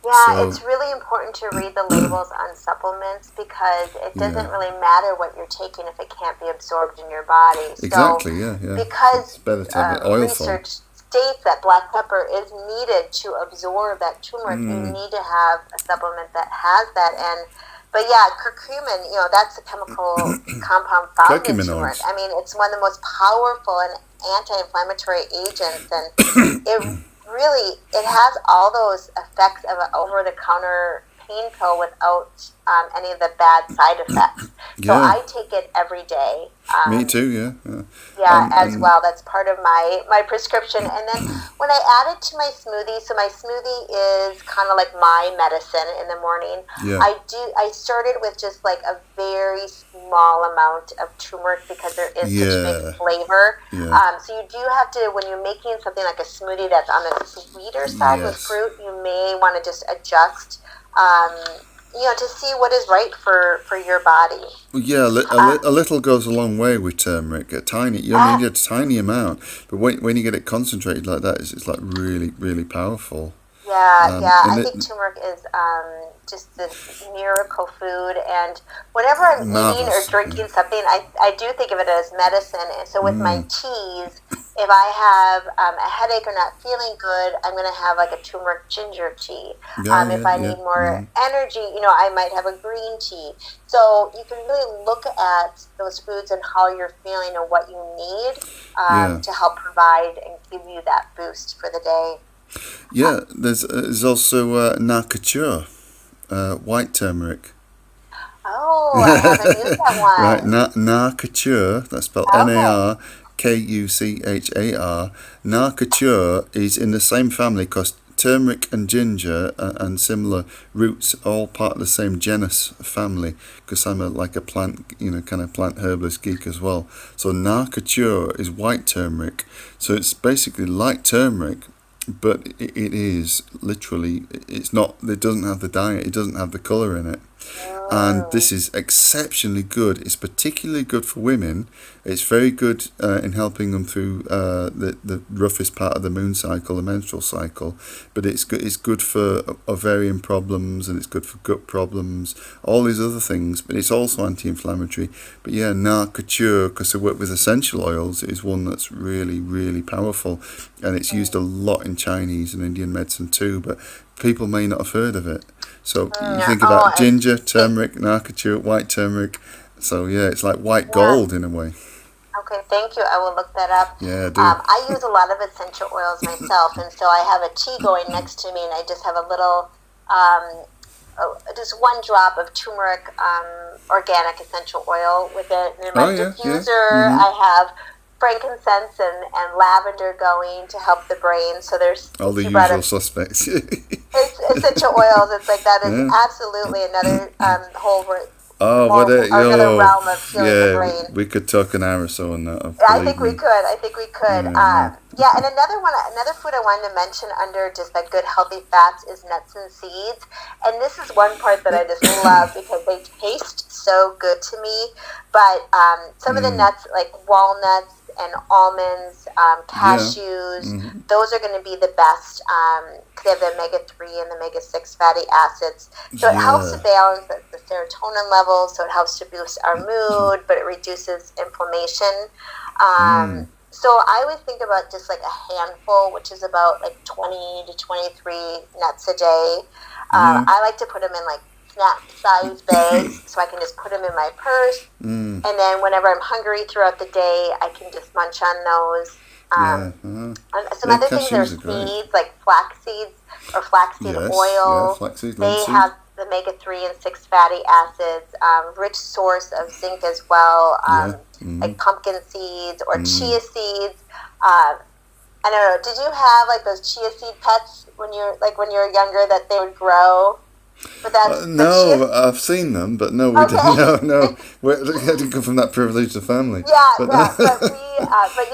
B: Yeah, it's really important to read the labels on supplements, because it doesn't really matter what you're taking if it can't be absorbed in your body.
A: Exactly,
B: so,
A: yeah.
B: Because
A: it's better to have an oil
B: research
A: form.
B: states that black pepper is needed to absorb that turmeric. You need to have a supplement that has that. But yeah, curcumin, that's a chemical compound found in turmeric. I mean, it's one of the most powerful and anti-inflammatory agents, and it has all those effects of an over-the-counter pain pill without any of the bad side effects. So I take it every day.
A: Me too, yeah.
B: As well. That's part of my prescription. And then when I add it to my smoothie, so my smoothie is kind of like my medicine in the morning.
A: Yeah.
B: I started with just like a very small amount of turmeric, because there is such big flavor.
A: Yeah.
B: So you do have to, when you're making something like a smoothie that's on the sweeter side with fruit, you may want to just adjust to see what is right for your body.
A: Well, yeah, a little goes a long way with turmeric. You only need a tiny amount, but when you get it concentrated like that, it's like really, really powerful.
B: I think turmeric is just this miracle food, and whenever I'm eating or drinking something, I do think of it as medicine. And so with my teas, if I have a headache or not feeling good, I'm going to have like a turmeric ginger tea. If I need more energy, I might have a green tea. So you can really look at those foods and how you're feeling and what you need to help provide and give you that boost for the day.
A: Yeah, there's also Narcature, white turmeric.
B: Oh, I haven't used that one.
A: Right, Narcature, that's spelled Narkuchar. Narcature is in the same family because turmeric and ginger and similar roots are all part of the same genus family, because I'm a plant, kind of plant herbalist geek as well. So Narcature is white turmeric. So it's basically like turmeric, but it is literally, it's not, it doesn't have the dye, it doesn't have the colour in it. And this is exceptionally good. It's particularly good for women. It's very good in helping them through the roughest part of the moon cycle, the menstrual cycle. But it's good for ovarian problems, and it's good for gut problems, all these other things. But it's also anti-inflammatory. But yeah, Couture, because I work with essential oils, is one that's really, really powerful. And it's used a lot in Chinese and Indian medicine too. But people may not have heard of it. So you think about ginger, turmeric, Couture, white turmeric. So yeah, it's like white gold in a way.
B: Okay, thank you. I will look that up.
A: Yeah, do.
B: I use a lot of essential oils myself, and so I have a tea going next to me, and I just have a little, just one drop of turmeric organic essential oil with it. And in my diffuser, I have frankincense and lavender going to help the brain. So there's
A: all the usual suspects.
B: It's essential oils. It's like that is absolutely another whole another realm of healing the brain.
A: We could talk an hour or so on that.
B: I think we could. And another food I wanted to mention under just like good healthy fats is nuts and seeds. And this is one part that I just love because they taste so good to me. But some of the nuts, like walnuts and almonds, cashews, those are going to be the best because they have the omega-3 and the omega-6 fatty acids. So it helps to balance the serotonin levels, so it helps to boost our mood, but it reduces inflammation. So I would think about just like a handful, which is about like 20 to 23 nuts a day. I like to put them in like snack-sized bags, so I can just put them in my purse. And then whenever I'm hungry throughout the day, I can just munch on those. Some other things are seeds, like flax seeds or flaxseed oil. They have the omega-3 and 6 fatty acids, rich source of zinc as well, like pumpkin seeds or chia seeds. I don't know. Did you have like those chia seed pets when you were younger that they would grow? But
A: no, I've seen them, but no, we didn't. No, we didn't come from that privileged family.
B: But you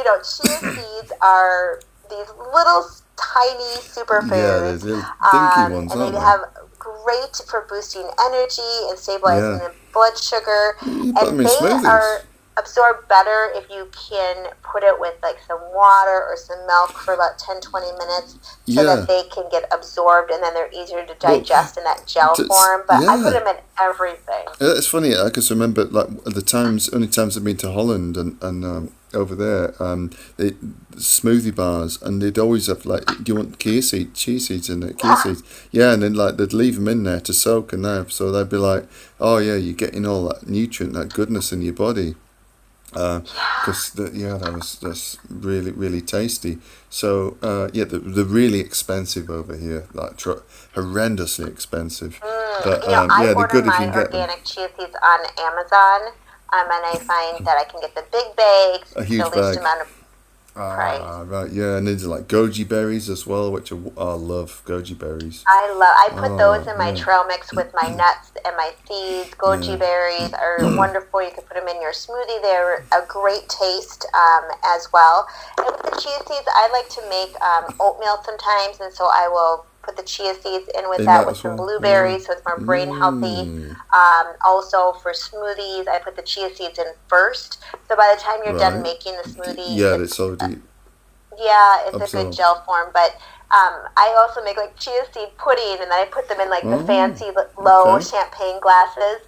B: know, chia seeds are these little tiny superfoods.
A: Yeah, they're little dinky ones,
B: and
A: aren't
B: they
A: they?
B: have great for boosting energy and stabilizing the blood sugar. And they are absorb better if you can put it with like some water or some milk for about 10-20 minutes so that they can get absorbed, and then they're easier to digest in that gel form. But I put them in everything.
A: It's funny, I can remember like the only times I've been to Holland and over there, smoothie bars, and they'd always have like, do you want chia seeds in it? Chia seeds. Yeah, and then like they'd leave them in there to soak, and so they'd be like, oh yeah, you're getting all that nutrient, that goodness in your body. Because that's really, really tasty. So they're really expensive over here, like horrendously expensive. But
B: I
A: they're good
B: order
A: if you can
B: my
A: get them.
B: organic chia seeds on Amazon, and I find that I can get the big bags,
A: A huge
B: the least
A: bag.
B: amount of price.
A: Right, yeah, and there's like goji berries as well, which I love goji berries.
B: I put those in my trail mix with my nuts and my seeds. Goji berries are wonderful. You can put them in your smoothie. They're a great taste as well. And with the chia seeds, I like to make oatmeal sometimes, and so I will put the chia seeds in with that with some blueberries, so it's more brain healthy. Also for smoothies, I put the chia seeds in first. So by the time you're done making the smoothie,
A: it's already
B: it's a good gel form. But I also make like chia seed pudding, and then I put them in like the fancy low champagne glasses.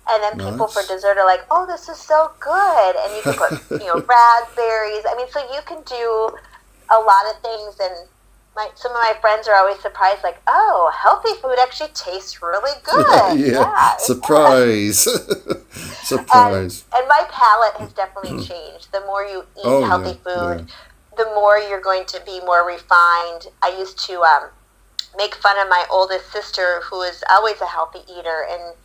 B: And then people for dessert are like, "Oh, this is so good!" And you can put raspberries. I mean, so you can do a lot of things. And some of my friends are always surprised, like, "Oh, healthy food actually tastes really good."
A: Surprise! Surprise!
B: And my palate has definitely changed. The more you eat healthy food, the more you're going to be more refined. I used to make fun of my oldest sister, who is always a healthy eater, and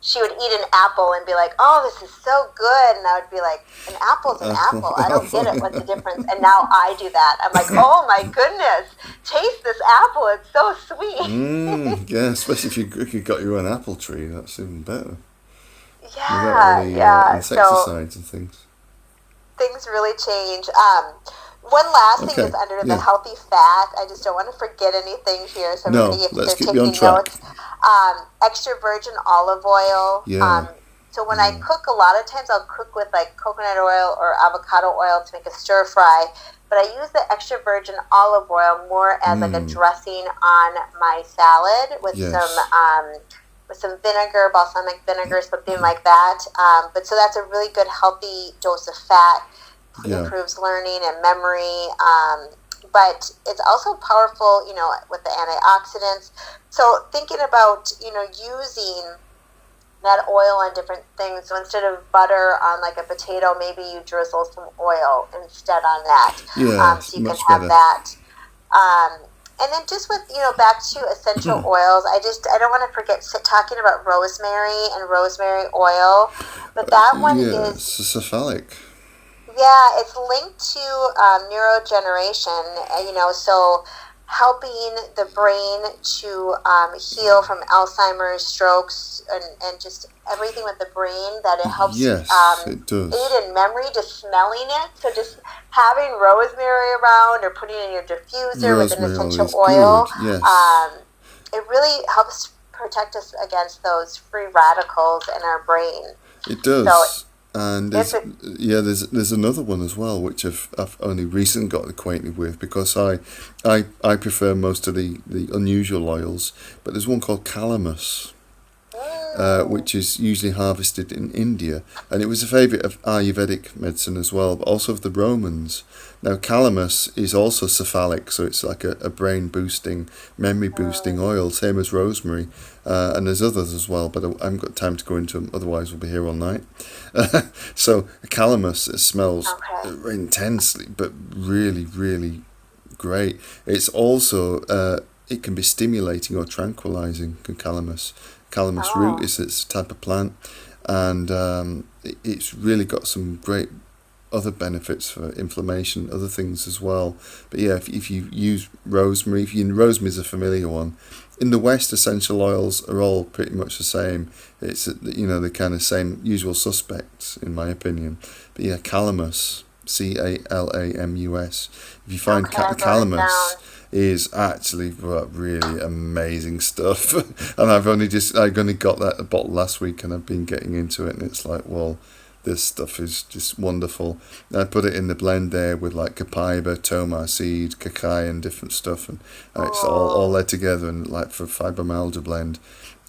B: she would eat an apple and be like, "Oh, this is so good," and I would be like, "An apple's an apple. I don't get it. What's the difference?" And now I do that. I'm like, "Oh my goodness, taste this apple. It's so sweet."
A: Yeah, especially if you got your own apple tree, that's even better.
B: Yeah,
A: insecticides and things.
B: Things really change. One last thing
A: Okay.
B: is under the
A: Yeah.
B: healthy fat. I just don't want to forget anything here. So
A: No,
B: everybody, if
A: let's
B: they're
A: keep you on
B: taking
A: track.
B: notes, extra virgin olive oil.
A: Yeah.
B: So when I cook, a lot of times I'll cook with like coconut oil or avocado oil to make a stir fry. But I use the extra virgin olive oil more as like a dressing on my salad with
A: Yes.
B: some vinegar, balsamic vinegar, something like that. But so that's a really good healthy dose of fat.
A: Yeah.
B: Improves learning and memory. But it's also powerful, with the antioxidants. So thinking about, using that oil on different things. So instead of butter on like a potato, maybe you drizzle some oil instead on that.
A: Yeah.
B: So you can
A: Much
B: have
A: better.
B: that. And then just with, back to essential oils, I don't want to forget talking about rosemary and rosemary oil. But that one
A: Yeah.
B: is,
A: It's cephalic.
B: yeah, it's linked to neurogeneration, so helping the brain to heal from Alzheimer's, strokes, and just everything with the brain, that it helps
A: Yes, it does.
B: aid in memory, just smelling it. So just having rosemary around or putting it in your diffuser with an
A: Rosemary oil
B: essential
A: is
B: oil,
A: good. Yes.
B: it really helps protect us against those free radicals in our brain.
A: It does.
B: So
A: And there's another one as well which I've only recently got acquainted with, because I prefer most of the unusual oils, but there's one called calamus, which is usually harvested in India, and it was a favourite of Ayurvedic medicine as well, but also of the Romans. Now calamus is also cephalic, so it's like a brain boosting, memory boosting oil, same as rosemary, and there's others as well, but I haven't got time to go into them, otherwise we'll be here all night. So calamus, it smells intensely, but really, really great. It's also it can be stimulating or tranquilizing. Calamus root is it's a type of plant, and it's really got some great other benefits for inflammation, other things as well. But yeah, if you use rosemary, rosemary is a familiar one. In the West, essential oils are all pretty much the same. It's the kind of same usual suspects, in my opinion. But yeah, calamus, Calamus. If you find calamus, is actually really amazing stuff. And I only got that bottle last week, and I've been getting into it, and it's like, well, this stuff is just wonderful. I put it in the blend there with like copaiba, tomar seed, cacao, and different stuff, and it's all led together, and like for fibromyalgia blend.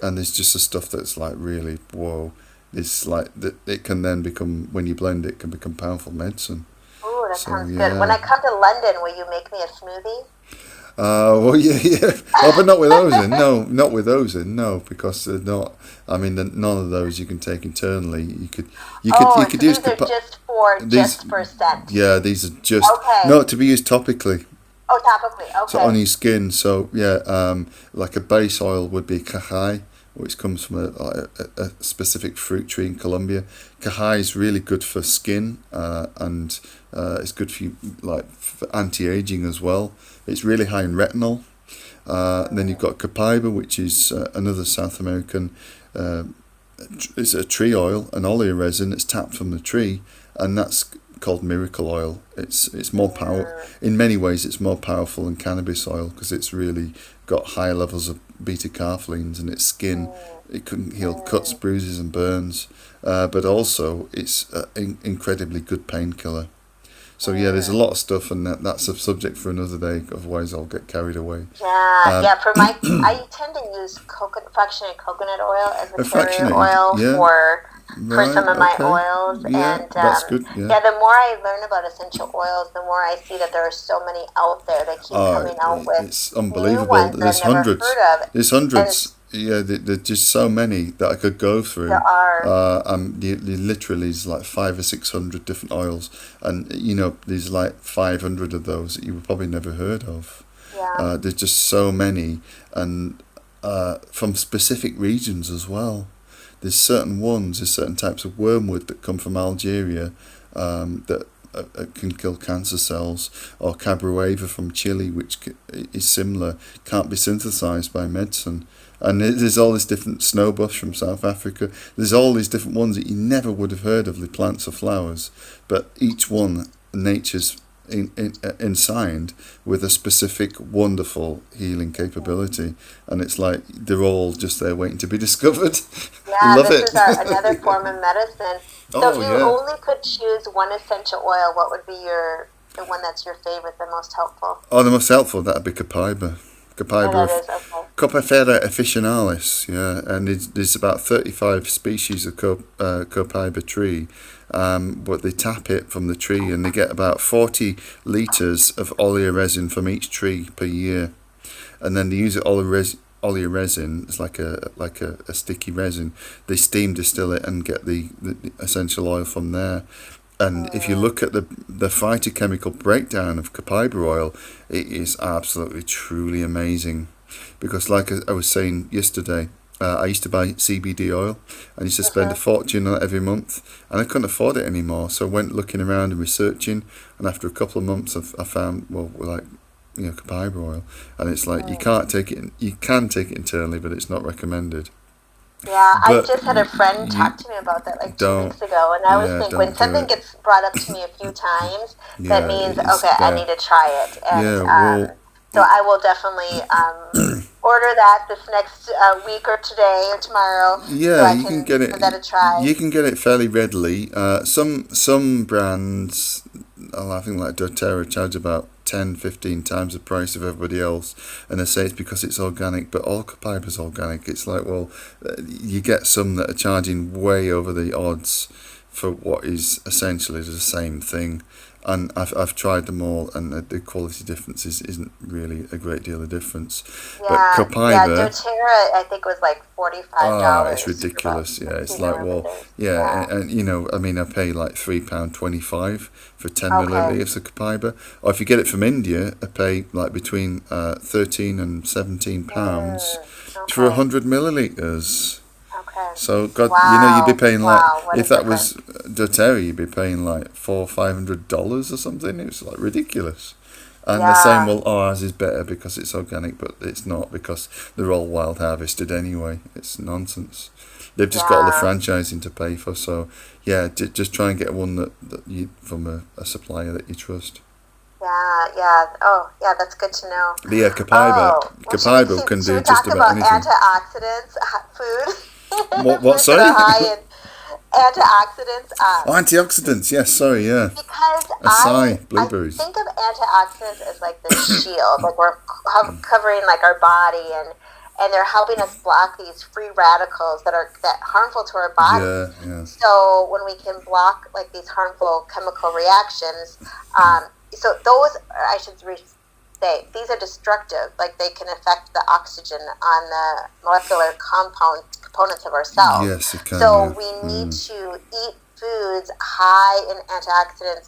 A: And there's just a stuff that's like really whoa. It's like it can then become, when you blend it, can become powerful medicine.
B: Oh, that sounds good. When I come to London, will you make me a smoothie?
A: Well, yeah. Oh, but not with those in. No, not with those in. No, because they're not. I mean, none of those you can take internally. You could
B: so
A: use.
B: These are just for scent.
A: Yeah, these are just no, to be used topically.
B: Oh, topically. Okay.
A: So on your skin. So yeah, like a base oil would be cacao, which comes from a specific fruit tree in Colombia. Cacao is really good for skin, and it's good for you, like for anti-aging as well. It's really high in retinol. And then you've got copaiba, which is another South American. It's a tree oil, an oleoresin. It's tapped from the tree, and that's called miracle oil. It's more power. In many ways, it's more powerful than cannabis oil, because it's really got higher levels of beta-carotenoids in its skin. It can heal cuts, bruises, and burns, but also it's an incredibly good painkiller. So yeah, there's a lot of stuff, and that's a subject for another day. Otherwise, I'll get carried away.
B: Yeah. For I tend to use fractionated coconut oil as a carrier oil for some of my oils.
A: Yeah,
B: and
A: that's good. Yeah.
B: The more I learn about essential oils, the more I see that there are so many out there that keep coming out with.
A: It's unbelievable.
B: New ones
A: There's
B: that I've never
A: hundreds.
B: heard of.
A: There's hundreds. Yeah, there's just so many that I could go through.
B: There are.
A: Literally, there's like 500 or 600 different oils, and there's like 500 of those that you would probably never heard of.
B: Yeah.
A: There's just so many, and from specific regions as well. There's certain types of wormwood that come from Algeria, that can kill cancer cells, or cabrueva from Chile, which is similar, can't be synthesized by medicine. And there's all these different snowbush from South Africa. There's all these different ones that you never would have heard of, the plants or flowers. But each one, nature's ensigned with a specific wonderful healing capability, and it's like they're all just there waiting to be discovered.
B: Yeah,
A: Love
B: this
A: it.
B: is another form of medicine. So if
A: Oh
B: you
A: yeah.
B: only could choose one essential oil, what would be the one that's your favorite, the most helpful?
A: Oh, the most helpful, that'd be Copaiba.
B: Oh,
A: Copaiba
B: that
A: of
B: is okay.
A: Copaiba officinalis, yeah, and there's about 35 species of Copaiba tree, but they tap it from the tree and they get about 40 litres of oleoresin from each tree per year, and then they use it oleoresin. It's like a sticky resin. They steam distill it and get the essential oil from there. And if you look at the phytochemical breakdown of copaiba oil, it is absolutely truly amazing. Because, like I was saying yesterday, I used to buy CBD oil. I used to spend a fortune on it every month, and I couldn't afford it anymore. So I went looking around and researching, and after a couple of months, I found copaiba oil, and it's like you can't take it. You can take it internally, but it's not recommended.
B: Yeah, I
A: But
B: just had a friend
A: you
B: talk to me about that like two
A: don't,
B: weeks ago, and I always
A: yeah,
B: think when
A: don't do
B: something
A: it.
B: gets brought up to me a few times, that
A: Yeah,
B: means
A: it's
B: okay, I
A: bad.
B: need to try it, and
A: Yeah, well,
B: so I will definitely order that this next week or today or tomorrow, so
A: yeah,
B: I
A: you can
B: can
A: get
B: give that
A: it.
B: a try.
A: You can get it fairly readily. Some brands, I think like doTERRA, charge about 10, 15 times the price of everybody else, and they say it's because it's organic. But all copaiba's organic. It's like, well, you get some that are charging way over the odds for what is essentially the same thing. And I've tried them all, and the quality difference isn't really a great deal of difference. But
B: Yeah,
A: copaiba,
B: doTERRA I think was like $45
A: it's
B: for about
A: ridiculous. Yeah, it's
B: 50
A: like, well,
B: milliliters.
A: yeah,
B: Yeah.
A: and I mean, I pay like £3.25 for 10
B: Okay.
A: millilitres of copaiba. Or if you get it from India, I pay like between 13 and £17 for
B: Okay.
A: 100 millilitres.
B: Okay.
A: So God, you'd be
B: Wow.
A: paying like,
B: Wow. What a
A: if that was
B: difference.
A: doTERRA, you'd be paying like $400-500 or something. It's like ridiculous. And they're saying,
B: Yeah.
A: well, ours is better because it's organic, but it's not, because they're all wild harvested anyway. It's nonsense. They've just got all the
B: Yeah.
A: franchising to pay for. So yeah, just try and get one that you from a supplier that you trust.
B: Yeah. Yeah. Oh, yeah. That's good to know.
A: But yeah, Copaiba,
B: Oh, well,
A: Copaiba can
B: should
A: do
B: we
A: just
B: talk
A: about
B: about
A: anything.
B: antioxidants, food,
A: What?
B: foods that are
A: Sorry.
B: high in antioxidants?
A: Oh, antioxidants. Yes. Sorry. Yeah.
B: Because
A: Acai,
B: I
A: blueberries.
B: think of antioxidants as like the shield, like we're covering like our body, and they're helping us block these free radicals that harmful to our
A: Yeah.
B: bodies.
A: Yeah.
B: So when we can block like these harmful chemical reactions, so those, I should say, these are destructive. Like they can affect the oxygen on the molecular components of our cells.
A: Yes, it can.
B: So
A: Yeah.
B: we need to eat foods high in antioxidants,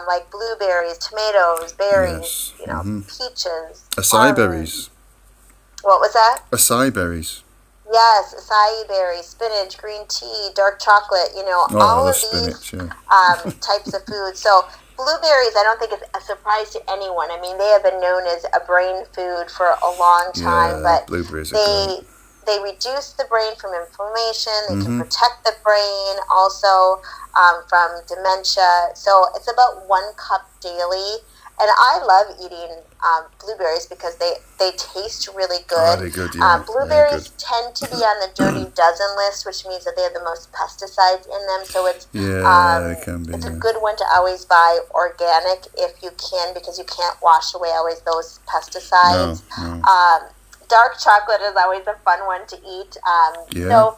B: like blueberries, tomatoes, berries,
A: Yes. Mm-hmm.
B: peaches,
A: Acai
B: almonds.
A: berries.
B: What was that?
A: Acai berries.
B: Yes, acai berries, spinach, green tea, dark chocolate,
A: Oh, I
B: all
A: love
B: of these
A: spinach. Yeah.
B: types of foods. So blueberries, I don't think it's a surprise to anyone. I mean, they have been known as a brain food for a long time,
A: Yeah.
B: but
A: Blueberries are great.
B: they reduce the brain from inflammation. They can
A: Mm-hmm.
B: protect the brain also from dementia. So it's about 1 cup daily. And I love eating blueberries because they taste really
A: Oh,
B: good.
A: they're good. Yeah. They're good.
B: Blueberries tend to be on the dirty dozen list, which means that they have the most pesticides in them. So
A: Yeah, they can be.
B: it's a
A: Yeah.
B: good one to always buy organic if you can, because you can't wash away always those
A: No.
B: pesticides.
A: No.
B: Dark chocolate is always a fun one to eat.
A: Yeah.
B: So,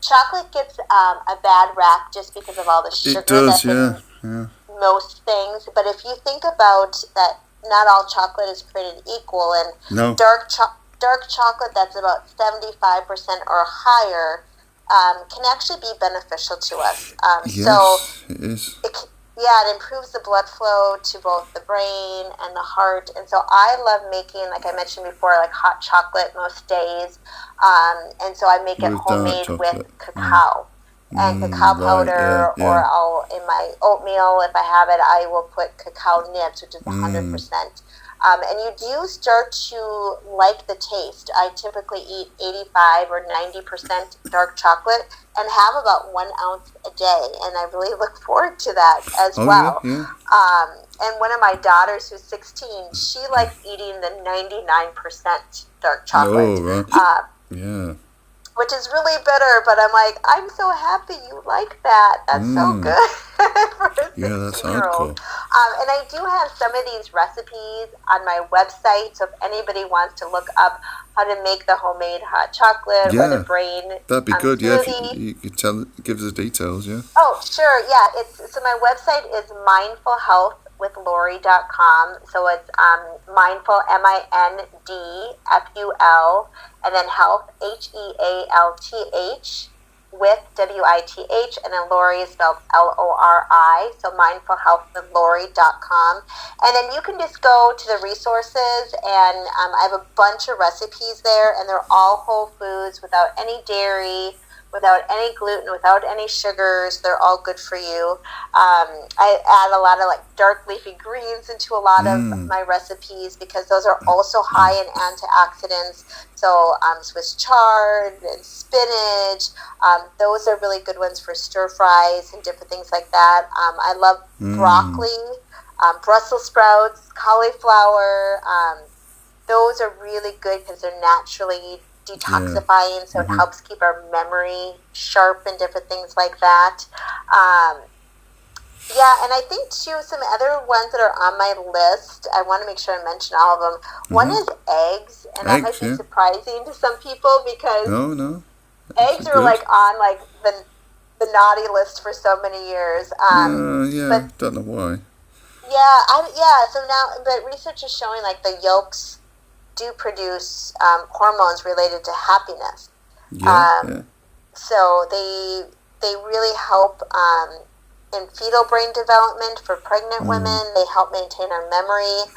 B: chocolate gets a bad rap just because of all the sugar
A: It does.
B: that's
A: Yeah.
B: in
A: Yeah.
B: most things. But if you think about that, not all chocolate is created equal, and
A: No.
B: dark chocolate that's about 75% or higher can actually be beneficial to us. So
A: Yes, it is.
B: it improves the blood flow to both the brain and the heart. And so I love making, like I mentioned before, like hot chocolate most days. And so I make it
A: With dark
B: homemade with
A: chocolate.
B: cacao and cacao
A: Right.
B: powder,
A: Yeah.
B: or
A: Yeah.
B: in my oatmeal, if I have it, I will put cacao nibs, which is 100%. And you do start to like the taste. I typically eat 85 or 90% dark chocolate and have about 1 ounce a day, and I really look forward to that as well.
A: Yeah.
B: And one of my daughters, who's 16, she likes eating the 99% dark chocolate.
A: Oh, right. Yeah.
B: Which is really bitter, but I'm like, I'm so happy you like that. That's so good for a 16-year-old.
A: Yeah, that's hardcore.
B: And I do have some of these recipes on my website, so if anybody wants to look up how to make the homemade hot chocolate or the brain
A: that'd be good.
B: smoothie.
A: Yeah, if you could give us the details. Yeah.
B: Oh, sure. Yeah, so my website is mindfulhealthwithlori.com. So it's mindful, MINDFUL, and then health, HEALTH, with WITH, and then Lori is spelled LORI. So mindfulhealthwithlori.com. And then you can just go to the resources, and I have a bunch of recipes there, and they're all whole foods without any dairy, without any gluten, without any sugars. They're all good for you. I add a lot of like dark leafy greens into a lot of my recipes because those are also high in antioxidants. So Swiss chard and spinach, those are really good ones for stir fries and different things like that. I love broccoli, Brussels sprouts, cauliflower. Those are really good because they're naturally detoxifying, so it helps keep our memory sharp and different things like that. And I think too, some other ones that are on my list, I want to make sure I mention all of them. One is eggs, and that might be surprising to some people because eggs are like on like the naughty list for so many years.
A: But don't know why.
B: So now, but research is showing like the yolks do produce hormones related to happiness. So they really help in fetal brain development for pregnant women. They help maintain our memory.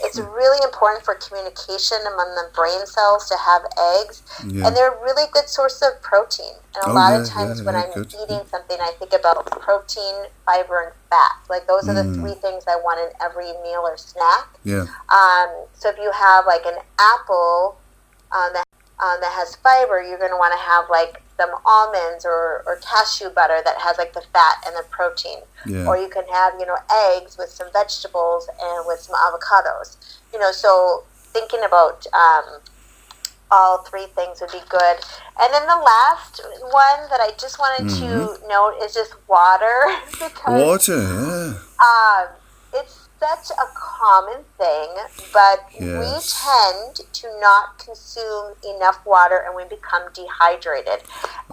B: It's really important for communication among the brain cells to have eggs. And they're a really good source of protein. And a lot of times when I'm eating something, I think about protein, fiber, and fat. Like those are the three things I want in every meal or snack. So if you have like an apple that has fiber, you're going to want to have like some almonds or cashew butter that has like the fat and the protein. Or you can have, eggs with some vegetables and with some avocados. So thinking about all three things would be good. And then the last one that I just wanted to note is just water. Because, it's such a common thing, but we tend to not consume enough water and we become dehydrated.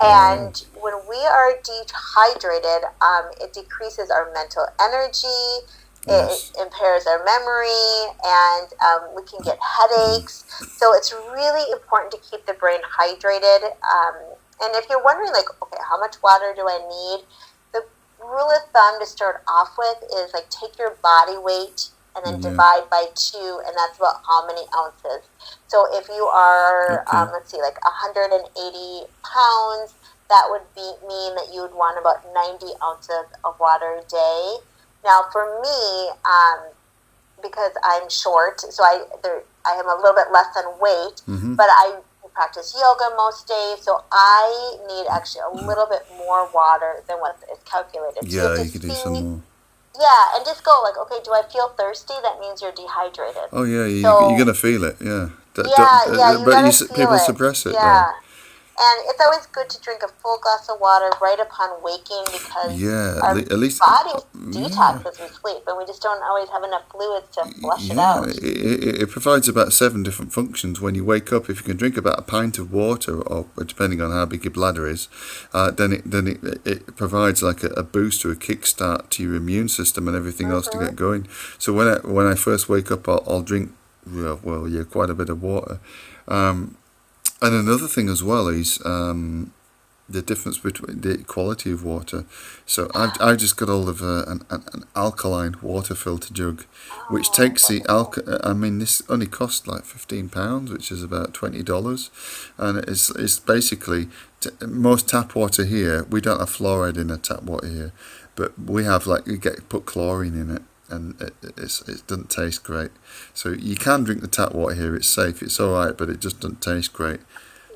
B: And when we are dehydrated, it decreases our mental energy, it impairs our memory, and we can get headaches. So it's really important to keep the brain hydrated. And if you're wondering, like, okay, how much water do I need? Rule of thumb to start off with is like take your body weight and then divide by 2, and that's about how many ounces. So if you are, let's see, like 180 pounds, that would mean that you would want about 90 ounces of water a day. Now for me, because I'm short, so I am a little bit less than weight, but I practice yoga most days, so I need actually a little bit more water than what is calculated.
A: Yeah, you could do some more.
B: Yeah, and just go like, okay, do I feel thirsty? That means you're dehydrated.
A: Oh yeah, you're gonna feel it. Yeah.
B: But
A: People suppress it.
B: Yeah. Though. And it's always good to drink a full glass of water right upon waking because our
A: at least
B: body detoxes as we sleep, and we just don't always have enough fluids to flush it out.
A: It provides about 7 different functions. When you wake up, if you can drink about a pint of water, or depending on how big your bladder is, then it provides like a boost or a kickstart to your immune system and everything else to get going. So when I first wake up, I'll drink quite a bit of water. And another thing as well is the difference between the quality of water. So I've just got hold of an alkaline water filter jug, which takes the this only costs like £15, which is about $20, and it's basically most tap water here. We don't have fluoride in the tap water here, but we have put chlorine in it. and it doesn't taste great. So you can drink the tap water here; it's safe, it's all right, but it just doesn't taste great.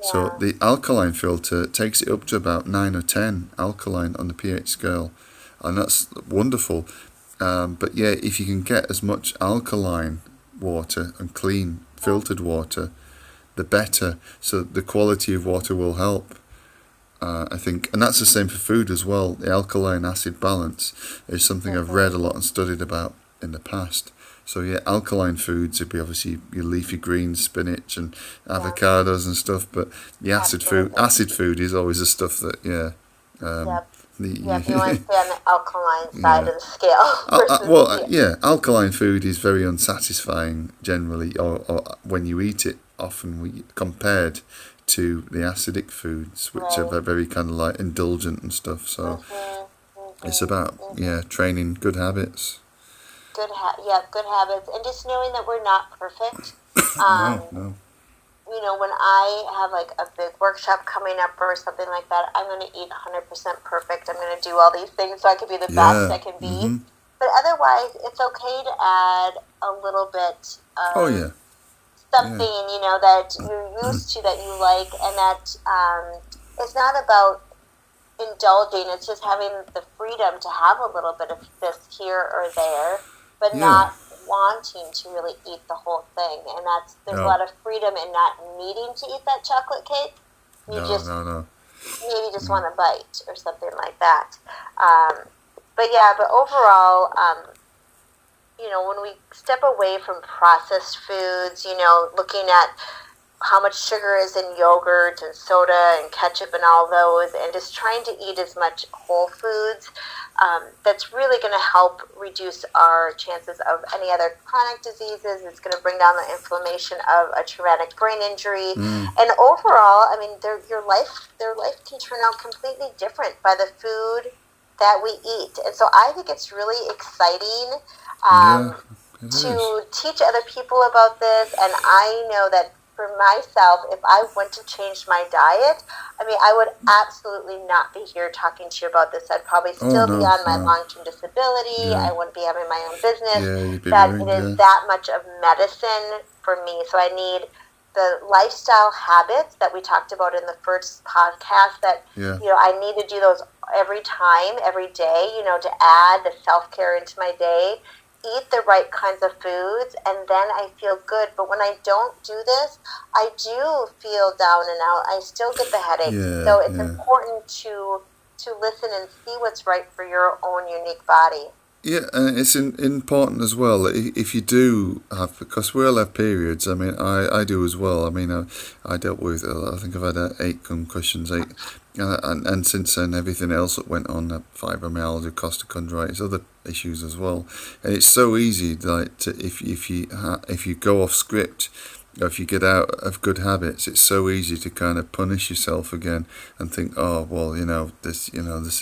B: Yeah.
A: So the alkaline filter takes it up to about 9 or 10 alkaline on the pH scale, and that's wonderful. But yeah, if you can get as much alkaline water and clean filtered water, the better. So the quality of water will help. I think, and that's the same for food as well. The alkaline acid balance is something I've read a lot and studied about in the past. So yeah, alkaline foods would be obviously your leafy greens, spinach and avocados and stuff. But the acid food is always the stuff that
B: you want to stay on the alkaline side of the scale.
A: Alkaline food is very unsatisfying generally, or when you eat it, often compared to the acidic foods, which are very kind of like indulgent and stuff. So it's about training good habits.
B: Good habits, and just knowing that we're not perfect.
A: No.
B: You know, when I have like a big workshop coming up or something like that, I'm going to eat 100% perfect. I'm going to do all these things so I can be the best I can be. Mm-hmm. But otherwise, it's okay to add a little bit of something, you know, that you're used to, that you like, and that it's not about indulging. It's just having the freedom to have a little bit of this here or there, but not wanting to really eat the whole thing. And there's a lot of freedom in not needing to eat that chocolate cake. You maybe just want a bite or something like that. But overall, you know, when we step away from processed foods, you know, looking at how much sugar is in yogurt and soda and ketchup and all those, and just trying to eat as much whole foods, that's really going to help reduce our chances of any other chronic diseases. It's going to bring down the inflammation of a traumatic brain injury. And overall, I mean, their life can turn out completely different by the food that we eat. And so I think it's really exciting to teach other people about this. And I know that for myself, if I went to change my diet, I mean, I would absolutely not be here talking to you about this. I'd probably still be on my long-term disability. I wouldn't be having my own business. It is that much of medicine for me. So I need the lifestyle habits that we talked about in the first podcast, that you know, I need to do those every day, you know, to add the self-care into my day. Eat the right kinds of foods, and then I feel good. But when I don't do this, I do feel down and out. I still get the headaches. So it's important to listen and see what's right for your own unique body.
A: Yeah, and it's important as well, if you do have, because we all have periods. I mean, I do as well. I mean, I dealt with, I think I've had 8 concussions, and since then everything else that went on, fibromyalgia, costochondritis, other issues as well. And it's so easy, like, if you go off script, or if you get out of good habits, it's so easy to kind of punish yourself again and think, oh well, this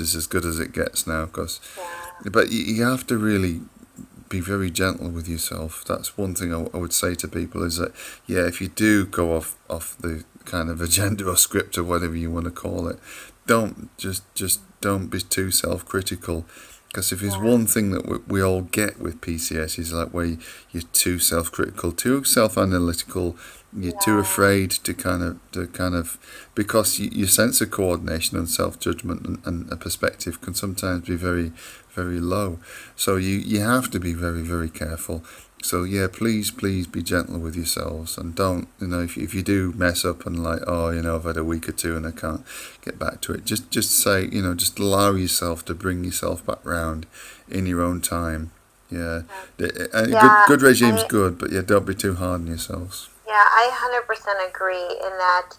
A: is as good as it gets now, because. But you have to really be very gentle with yourself. That's one thing I would say to people, is that, if you do go off the kind of agenda or script or whatever you want to call it, don't be too self-critical. Because if there's one thing that we all get with PCS, is like where you're too self-critical, too self-analytical, you're too afraid to kind of because your sense of coordination and self-judgment and a perspective can sometimes be very, very low. So you have to be very, very careful. So please be gentle with yourselves, and don't, if you do mess up and like, I've had a week or two and I can't get back to it, just say, just allow yourself to bring yourself back round in your own time. Good regime's good, but don't be too hard on yourselves.
B: I 100% agree in that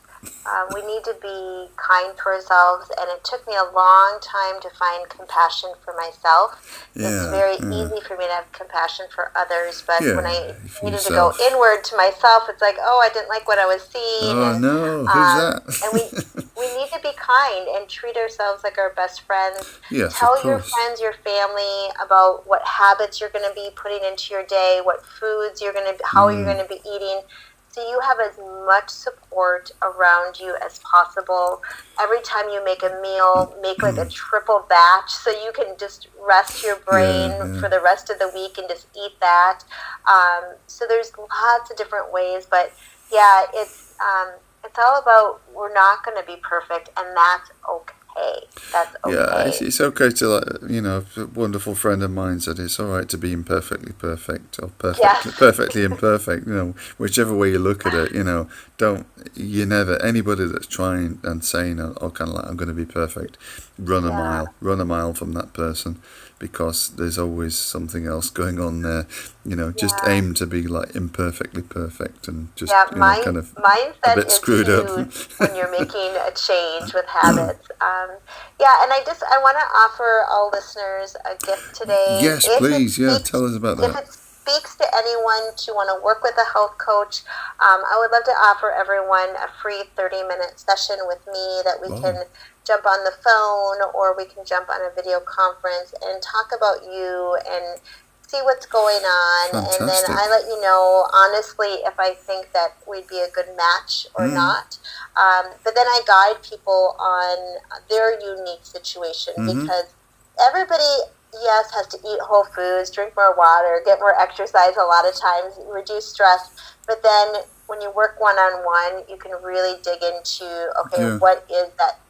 B: we need to be kind to ourselves, and it took me a long time to find compassion for myself. It's very easy for me to have compassion for others, but when I needed to go inward to myself, it's like, I didn't like what I was seeing.
A: Who's that?
B: And we need to be kind and treat ourselves like our best friends.
A: Yes,
B: Tell your friends, your family about what habits you're going to be putting into your day, what foods you're going to, how you're going to be eating. so you have as much support around you as possible. Every time you make a meal, make like a triple batch so you can just rest your brain for the rest of the week and just eat that. So there's lots of different ways, but yeah, it's all about, we're not going to be perfect, and that's okay. That's okay.
A: Yeah, it's okay to, like, a wonderful friend of mine said it's all right to be imperfectly perfect or perfectly imperfect. Whichever way you look at it, anybody that's trying and saying, oh, kind of like, I'm going to be perfect, run a mile from that person, because there's always something else going on there. Just aim to be like imperfectly perfect and just kind of
B: mindset
A: a bit screwed up
B: when you're making a change with habits. And I want to offer all listeners a gift today.
A: Yes, please. Tell us about that.
B: If it speaks to anyone to want to work with a health coach, I would love to offer everyone a free 30-minute session with me that we can jump on the phone, or we can jump on a video conference and talk about you and see what's going on.
A: Fantastic.
B: And then I let you know, honestly, if I think that we'd be a good match or not. But then I guide people on their unique situation, because everybody, yes, has to eat whole foods, drink more water, get more exercise a lot of times, reduce stress. But then when you work one-on-one, you can really dig into, what is that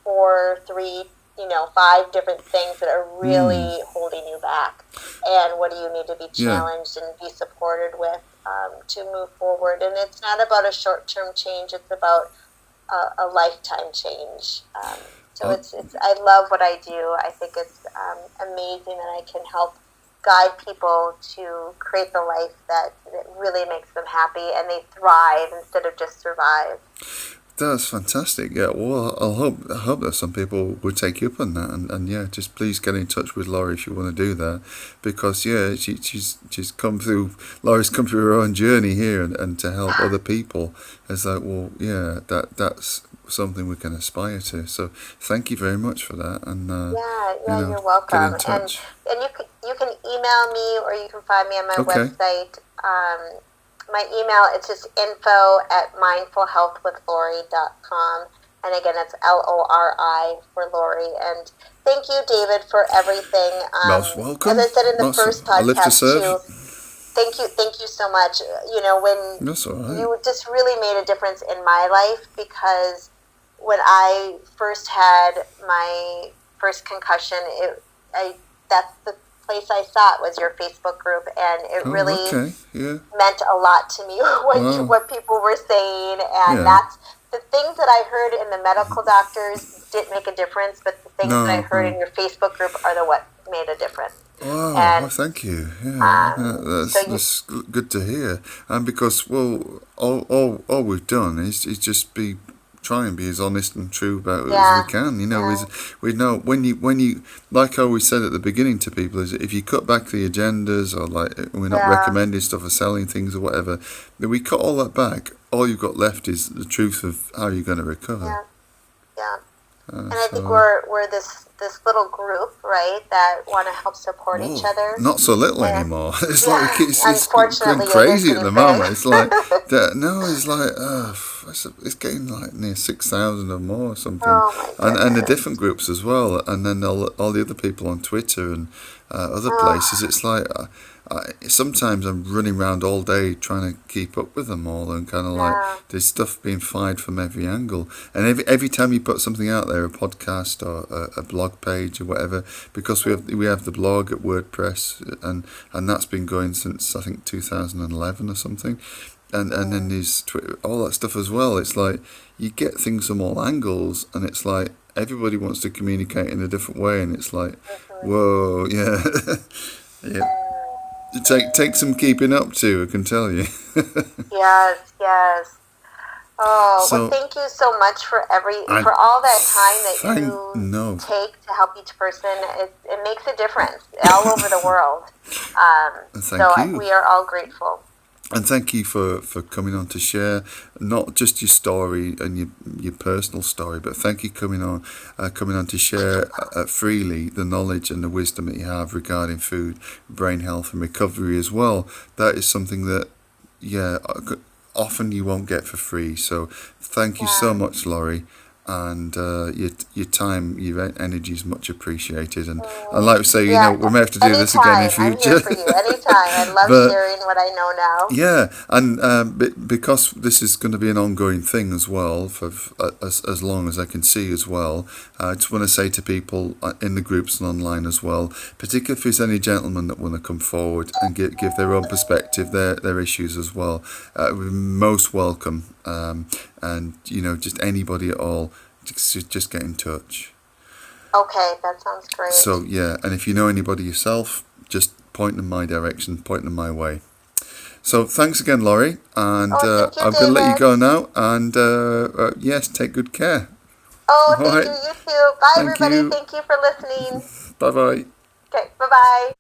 B: 4, 3, 5 different things that are really holding you back, and what do you need to be challenged and be supported with to move forward. And it's not about a short-term change; it's about a lifetime change. It's I love what I do. I think it's amazing that I can help guide people to create the life that really makes them happy and they thrive instead of just survive.
A: That's fantastic. Yeah, well, I hope that some people would take you up on that, and just please get in touch with Laurie if you want to do that, because she's come through. Laurie's come through her own journey here, and to help other people. It's like, that's something we can aspire to. So thank you very much for that, and
B: you're welcome.
A: Get in touch.
B: And you can email me, or you can find me on my website. My email, it's just info@mindfulhealthwithlori.com. And again, it's LORI for Lori. And thank you, David, for everything.
A: Most welcome.
B: As I said in the first podcast, too, thank you so much. When
A: That's all right.
B: you just really made a difference in my life, because when I first had my first concussion, that's the place I saw was your Facebook group, and it really meant a lot to me what people were saying, and that's the things that I heard in the medical doctors didn't make a difference, but the things that I heard in your Facebook group are what made a difference.
A: Wow, thank you. That's good to hear, and because all we've done is just try and be as honest and true about it as we can. We know when you like I always said at the beginning to people, is if you cut back the agendas, or like we're not recommending stuff or selling things or whatever, then we cut all that back. All you've got left is the truth of how you're going to recover.
B: And I think we're this little group, right, that want to help support each other.
A: Not so little anymore. It's like it's going crazy at the moment. It's like it's getting like near 6,000 or more or something.
B: Oh my
A: and the different groups as well, and then all the other people on Twitter and other places. It's like sometimes I'm running around all day trying to keep up with them all, and kind of like there's stuff being fired from every angle. And every time you put something out there, a podcast or a blog page or whatever, because we have the blog at WordPress, and that's been going since I think 2011 or something. And then there's Twitter, all that stuff as well. It's like you get things from all angles, and it's like everybody wants to communicate in a different way, and it's like, whoa, yeah. It takes some keeping up to, I can tell you.
B: Yes. Well, thank you so much for all that time that you take to help each person. It makes a difference all over the world. We are all grateful.
A: And thank you for coming on to share not just your story and your personal story, but thank you coming on to share freely the knowledge and the wisdom that you have regarding food, brain health, and recovery as well. That is something that, often you won't get for free. So thank you so much, Laurie. And your time, your energy is much appreciated. And like we say, we may have to do this again in future.
B: I'm here for you anytime. I love sharing what I know now.
A: Yeah, and because this is going to be an ongoing thing as well, for as long as I can see as well, I just want to say to people in the groups and online as well, particularly if there's any gentlemen that want to come forward and give their own perspective, their issues as well, we're most welcome. And just anybody at all, just get in touch.
B: Okay, that sounds great.
A: So yeah, and if you know anybody yourself, just point them my direction, point them my way. So thanks again, Laurie, and I'm going to let you go now. And yes, take good care.
B: Oh, thank you. You too. Bye, everybody. Thank you for listening.
A: Bye-bye.
B: Okay, bye-bye.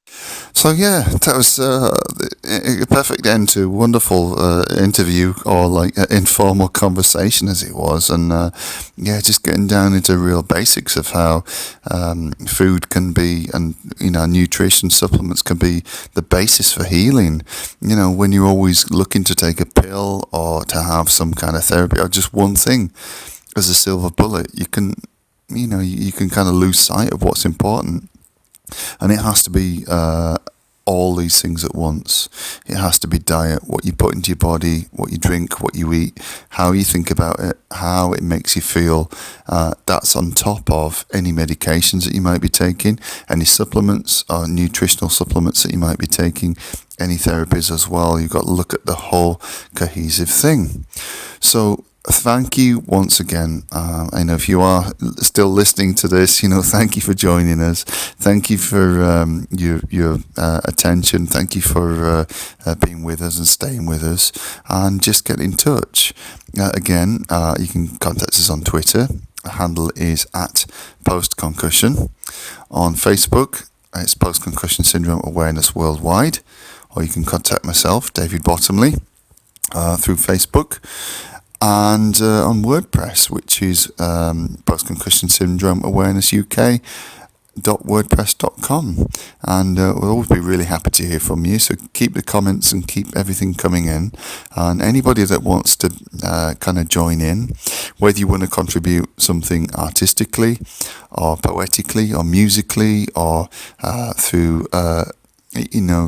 A: So yeah, that was a perfect end to a wonderful interview, or like informal conversation as it was, and just getting down into real basics of how food can be, and nutrition supplements can be the basis for healing. When you're always looking to take a pill or to have some kind of therapy or just one thing as a silver bullet, you can kind of lose sight of what's important. And it has to be all these things at once. It has to be diet, what you put into your body, what you drink, what you eat, how you think about it, how it makes you feel. That's on top of any medications that you might be taking, any supplements or nutritional supplements that you might be taking, any therapies as well. You've got to look at the whole cohesive thing. So thank you once again. I know if you are still listening to this, thank you for joining us. Thank you for your attention. Thank you for being with us and staying with us. And just get in touch. Again, you can contact us on Twitter. The handle is at Post Concussion. On Facebook, it's Post Concussion Syndrome Awareness Worldwide. Or you can contact myself, David Bottomley, through Facebook. And on WordPress, which is Post Concussion Syndrome Awareness UK .wordpress.com, and we'll always be really happy to hear from you, so keep the comments and keep everything coming in. And anybody that wants to kind of join in, whether you want to contribute something artistically or poetically or musically or through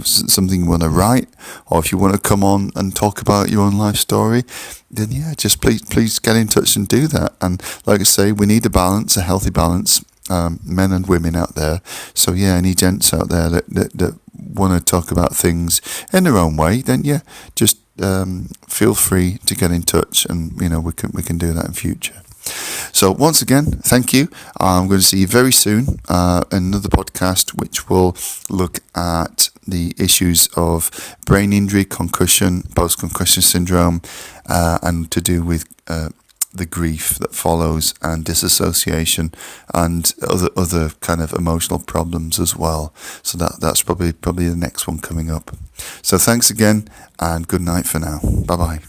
A: something you want to write, or if you want to come on and talk about your own life story, then just please get in touch and do that. And like I say, we need a healthy balance, men and women out there. So any gents out there that want to talk about things in their own way, then just feel free to get in touch, and we can do that in future. So once again, thank you. I'm going to see you very soon, another podcast which will look at the issues of brain injury, concussion, post-concussion syndrome, and to do with the grief that follows, and disassociation, and other kind of emotional problems as well. So that's probably the next one coming up. So thanks again, and good night for now. Bye-bye.